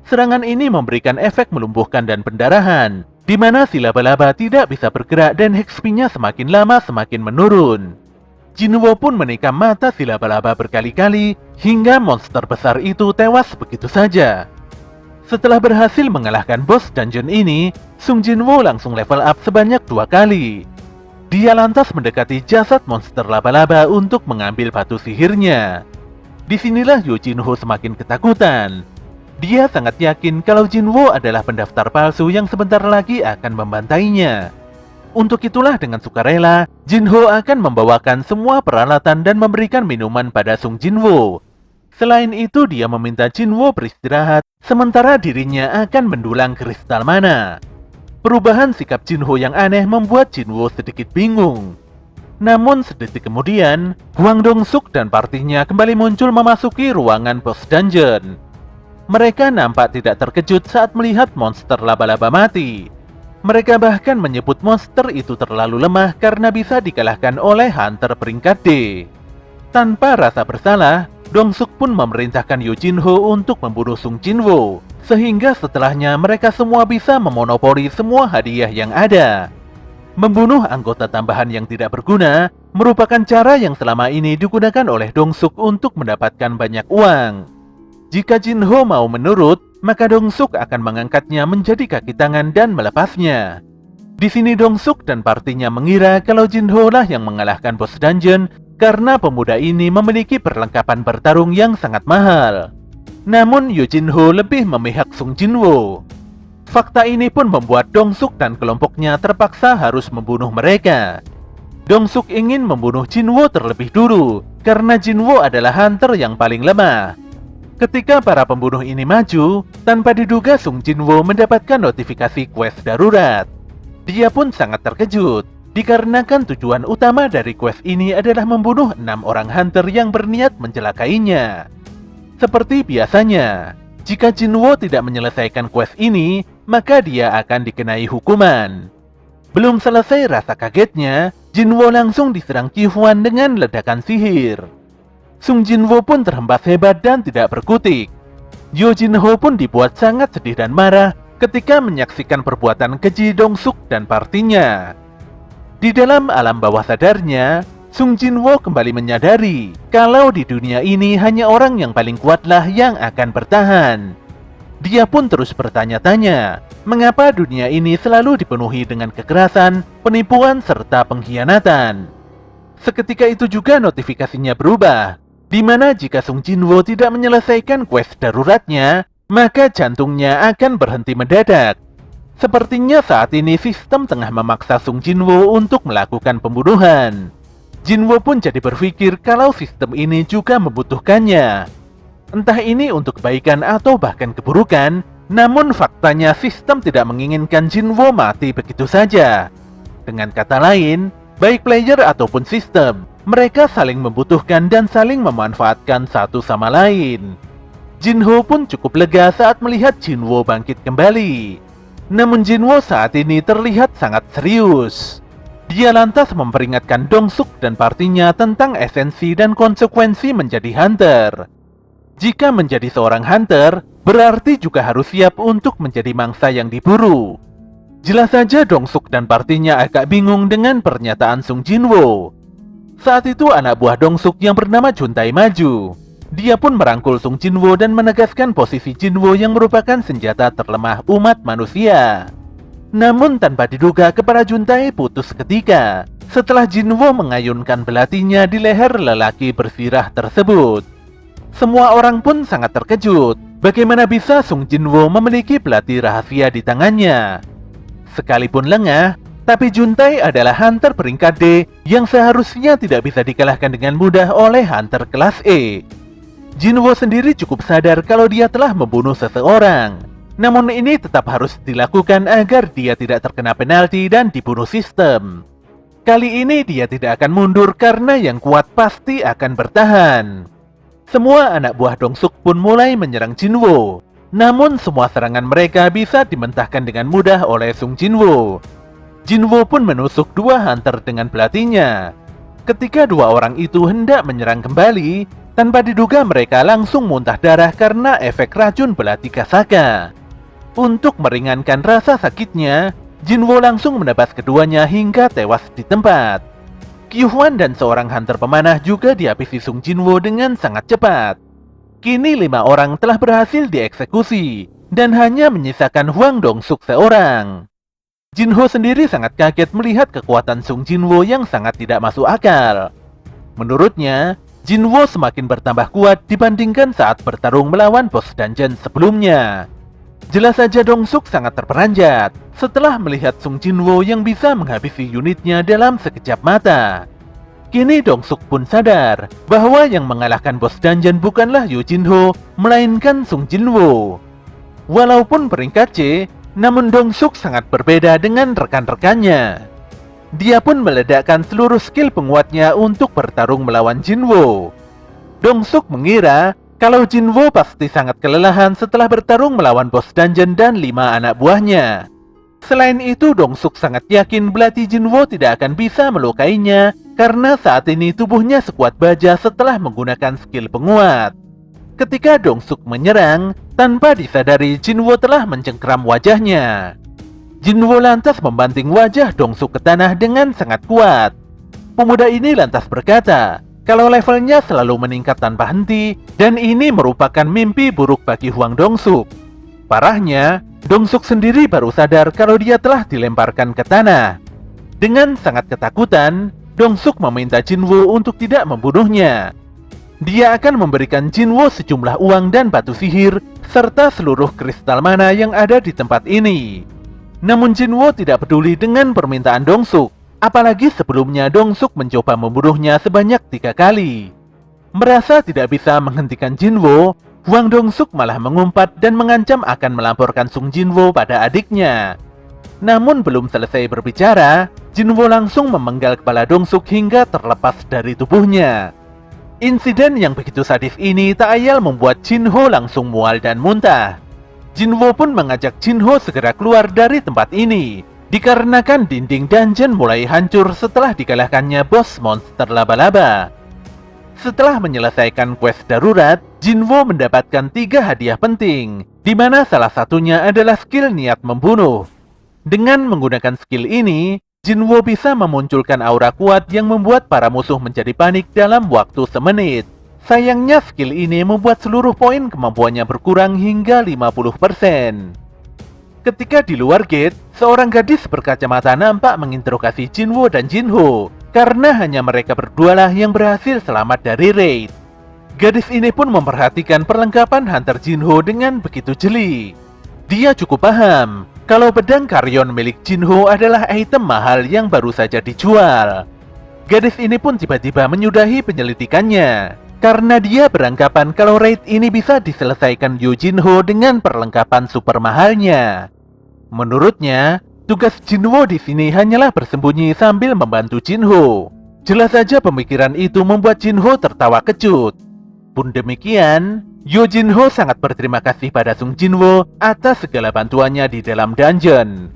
Serangan ini memberikan efek melumpuhkan dan pendarahan, di mana si laba-laba tidak bisa bergerak dan HP-nya semakin lama semakin menurun. Jinwoo pun menikam mata si laba-laba berkali-kali hingga monster besar itu tewas begitu saja. Setelah berhasil mengalahkan bos dungeon ini, Sung Jinwoo langsung level up sebanyak 2 kali. Dia lantas mendekati jasad monster laba-laba untuk mengambil batu sihirnya. Disinilah Yo Jinho semakin ketakutan. Dia sangat yakin kalau Jinwoo adalah pendaftar palsu yang sebentar lagi akan membantainya. Untuk itulah dengan sukarela, Jinho akan membawakan semua peralatan dan memberikan minuman pada Sung Jinwoo. Selain itu, dia meminta Jinwoo beristirahat, sementara dirinya akan mendulang kristal mana. Perubahan sikap Jinho yang aneh membuat Jinwoo sedikit bingung. Namun sedetik kemudian, Hwang Dong-suk dan partinya kembali muncul memasuki ruangan boss dungeon. Mereka nampak tidak terkejut saat melihat monster laba-laba mati. Mereka bahkan menyebut monster itu terlalu lemah karena bisa dikalahkan oleh hunter peringkat D. Tanpa rasa bersalah, Dong-suk pun memerintahkan Yu Jin-ho untuk membunuh Sung Jin-woo, sehingga setelahnya mereka semua bisa memonopoli semua hadiah yang ada. Membunuh anggota tambahan yang tidak berguna merupakan cara yang selama ini digunakan oleh Dong-suk untuk mendapatkan banyak uang. Jika Jin-ho mau menurut, maka Dong-suk akan mengangkatnya menjadi kaki tangan dan melepasnya. Di sini Dong-suk dan partinya mengira kalau Jin-ho lah yang mengalahkan bos dungeon karena pemuda ini memiliki perlengkapan bertarung yang sangat mahal. Namun Yu Jin-ho lebih memihak Sung Jin-woo. Fakta ini pun membuat Dong-suk dan kelompoknya terpaksa harus membunuh mereka. Dong-suk ingin membunuh Jin-woo terlebih dulu karena Jin-woo adalah hunter yang paling lemah. Ketika para pembunuh ini maju, tanpa diduga Sung Jin-woo mendapatkan notifikasi quest darurat. Dia pun sangat terkejut, dikarenakan tujuan utama dari quest ini adalah membunuh 6 orang hunter yang berniat mencelakainya. Seperti biasanya, jika Jin-woo tidak menyelesaikan quest ini, maka dia akan dikenai hukuman. Belum selesai rasa kagetnya, Jin-woo langsung diserang Ki-hwan dengan ledakan sihir. Sung Jin-woo pun terhempas hebat dan tidak berkutik. Yu Jin-ho pun dibuat sangat sedih dan marah ketika menyaksikan perbuatan keji Dong-suk dan partinya. Di dalam alam bawah sadarnya, Sung Jin-woo kembali menyadari kalau di dunia ini hanya orang yang paling kuatlah yang akan bertahan. Dia pun terus bertanya-tanya, mengapa dunia ini selalu dipenuhi dengan kekerasan, penipuan, serta pengkhianatan. Seketika itu juga notifikasinya berubah, di mana jika Sung Jin-woo tidak menyelesaikan quest daruratnya, maka jantungnya akan berhenti mendadak. Sepertinya saat ini sistem tengah memaksa Sung Jin-woo untuk melakukan pembunuhan. Jin-woo pun jadi berpikir kalau sistem ini juga membutuhkannya. Entah ini untuk kebaikan atau bahkan keburukan, namun faktanya sistem tidak menginginkan Jin-woo mati begitu saja. Dengan kata lain, baik player ataupun sistem, mereka saling membutuhkan dan saling memanfaatkan satu sama lain. Jin-ho pun cukup lega saat melihat Jin-woo bangkit kembali. Namun Jin-woo saat ini terlihat sangat serius. Dia lantas memperingatkan Dong-suk dan partinya tentang esensi dan konsekuensi menjadi hunter. Jika menjadi seorang hunter, berarti juga harus siap untuk menjadi mangsa yang diburu. Jelas saja Dong-suk dan partinya agak bingung dengan pernyataan Sung Jin-woo. Saat itu anak buah Dong-suk yang bernama Juntai maju. Dia pun merangkul Sung Jin-woo dan menegaskan posisi Jin-woo yang merupakan senjata terlemah umat manusia. Namun tanpa diduga kepala Juntai putus ketika setelah Jin-woo mengayunkan belatinya di leher lelaki bersirah tersebut. Semua orang pun sangat terkejut, bagaimana bisa Sung Jin-woo memiliki belati rahasia di tangannya. Sekalipun lengah, tapi Juntai adalah hunter peringkat D yang seharusnya tidak bisa dikalahkan dengan mudah oleh hunter kelas E. Jin-woo sendiri cukup sadar kalau dia telah membunuh seseorang. Namun ini tetap harus dilakukan agar dia tidak terkena penalti dan dibunuh sistem. Kali ini dia tidak akan mundur karena yang kuat pasti akan bertahan. Semua anak buah Dong-suk pun mulai menyerang Jin-woo. Namun semua serangan mereka bisa dimentahkan dengan mudah oleh Sung Jin-woo. Jin-woo pun menusuk 2 hunter dengan belatinya. Ketika 2 orang itu hendak menyerang kembali, tanpa diduga mereka langsung muntah darah karena efek racun belati Kasaka. Untuk meringankan rasa sakitnya, Jin-woo langsung menebas keduanya hingga tewas di tempat. Ki-hwan dan seorang hunter pemanah juga dihabisi Sung Jin-woo dengan sangat cepat. Kini 5 orang telah berhasil dieksekusi, dan hanya menyisakan Hwang Dong-suk seorang. Jin-ho sendiri sangat kaget melihat kekuatan Sung Jin-woo yang sangat tidak masuk akal. Menurutnya, Jin-woo semakin bertambah kuat dibandingkan saat bertarung melawan bos dungeon sebelumnya. Jelas saja Dong-suk sangat terperanjat setelah melihat Sung Jin-woo yang bisa menghabisi unitnya dalam sekejap mata. Kini Dong-suk pun sadar bahwa yang mengalahkan bos dungeon bukanlah Yu Jin-ho, melainkan Sung Jin-woo. Walaupun peringkat C, namun Dong-suk sangat berbeda dengan rekan-rekannya. Dia pun meledakkan seluruh skill penguatnya untuk bertarung melawan Jin-woo. Dong-suk mengira kalau Jin-woo pasti sangat kelelahan setelah bertarung melawan bos dungeon dan 5 anak buahnya. Selain itu, Dongsuk sangat yakin belati Jinwo tidak akan bisa melukainya karena saat ini tubuhnya sekuat baja setelah menggunakan skill penguat. Ketika Dongsuk menyerang, tanpa disadari Jinwo telah mencengkram wajahnya. Jinwo lantas membanting wajah Dongsuk ke tanah dengan sangat kuat. Pemuda ini lantas berkata, kalau levelnya selalu meningkat tanpa henti, dan ini merupakan mimpi buruk bagi Huang Dongsuk. Parahnya, Dongsuk sendiri baru sadar kalau dia telah dilemparkan ke tanah. Dengan sangat ketakutan, Dongsuk meminta Jinwo untuk tidak membunuhnya. Dia akan memberikan Jinwo sejumlah uang dan batu sihir, serta seluruh kristal mana yang ada di tempat ini. Namun Jinwo tidak peduli dengan permintaan Dongsuk, apalagi sebelumnya Dongsuk mencoba membunuhnya sebanyak 3 kali. Merasa tidak bisa menghentikan Jinwo, Huang Dongsuk malah mengumpat dan mengancam akan melaporkan Sung Jinwo pada adiknya. Namun belum selesai berbicara, Jinwo langsung memenggal kepala Dongsuk hingga terlepas dari tubuhnya. Insiden yang begitu sadis ini tak ayal membuat Jinho langsung mual dan muntah. Jinwo pun mengajak Jinho segera keluar dari tempat ini, dikarenakan dinding dungeon mulai hancur setelah dikalahkannya bos monster laba-laba. Setelah menyelesaikan quest darurat, Jinwo mendapatkan 3 hadiah penting, di mana salah satunya adalah skill niat membunuh. Dengan menggunakan skill ini, Jinwo bisa memunculkan aura kuat yang membuat para musuh menjadi panik dalam waktu semenit. Sayangnya skill ini membuat seluruh poin kemampuannya berkurang hingga 50%. Ketika di luar gate, seorang gadis berkacamata nampak menginterogasi Jinwo dan Jinho, karena hanya mereka berdualah yang berhasil selamat dari raid. Gadis ini pun memperhatikan perlengkapan Hunter Jinho dengan begitu jeli. Dia cukup paham kalau pedang Karyon milik Jinho adalah item mahal yang baru saja dijual. Gadis ini pun tiba-tiba menyudahi penyelidikannya, karena dia beranggapan kalau raid ini bisa diselesaikan Yu Jinho dengan perlengkapan super mahalnya. Menurutnya, tugas Jinwo di sini hanyalah bersembunyi sambil membantu Jinho. Jelas saja pemikiran itu membuat Jinho tertawa kecut. Pun demikian, Yo Jinho sangat berterima kasih pada Sung Jinwo atas segala bantuannya di dalam dungeon.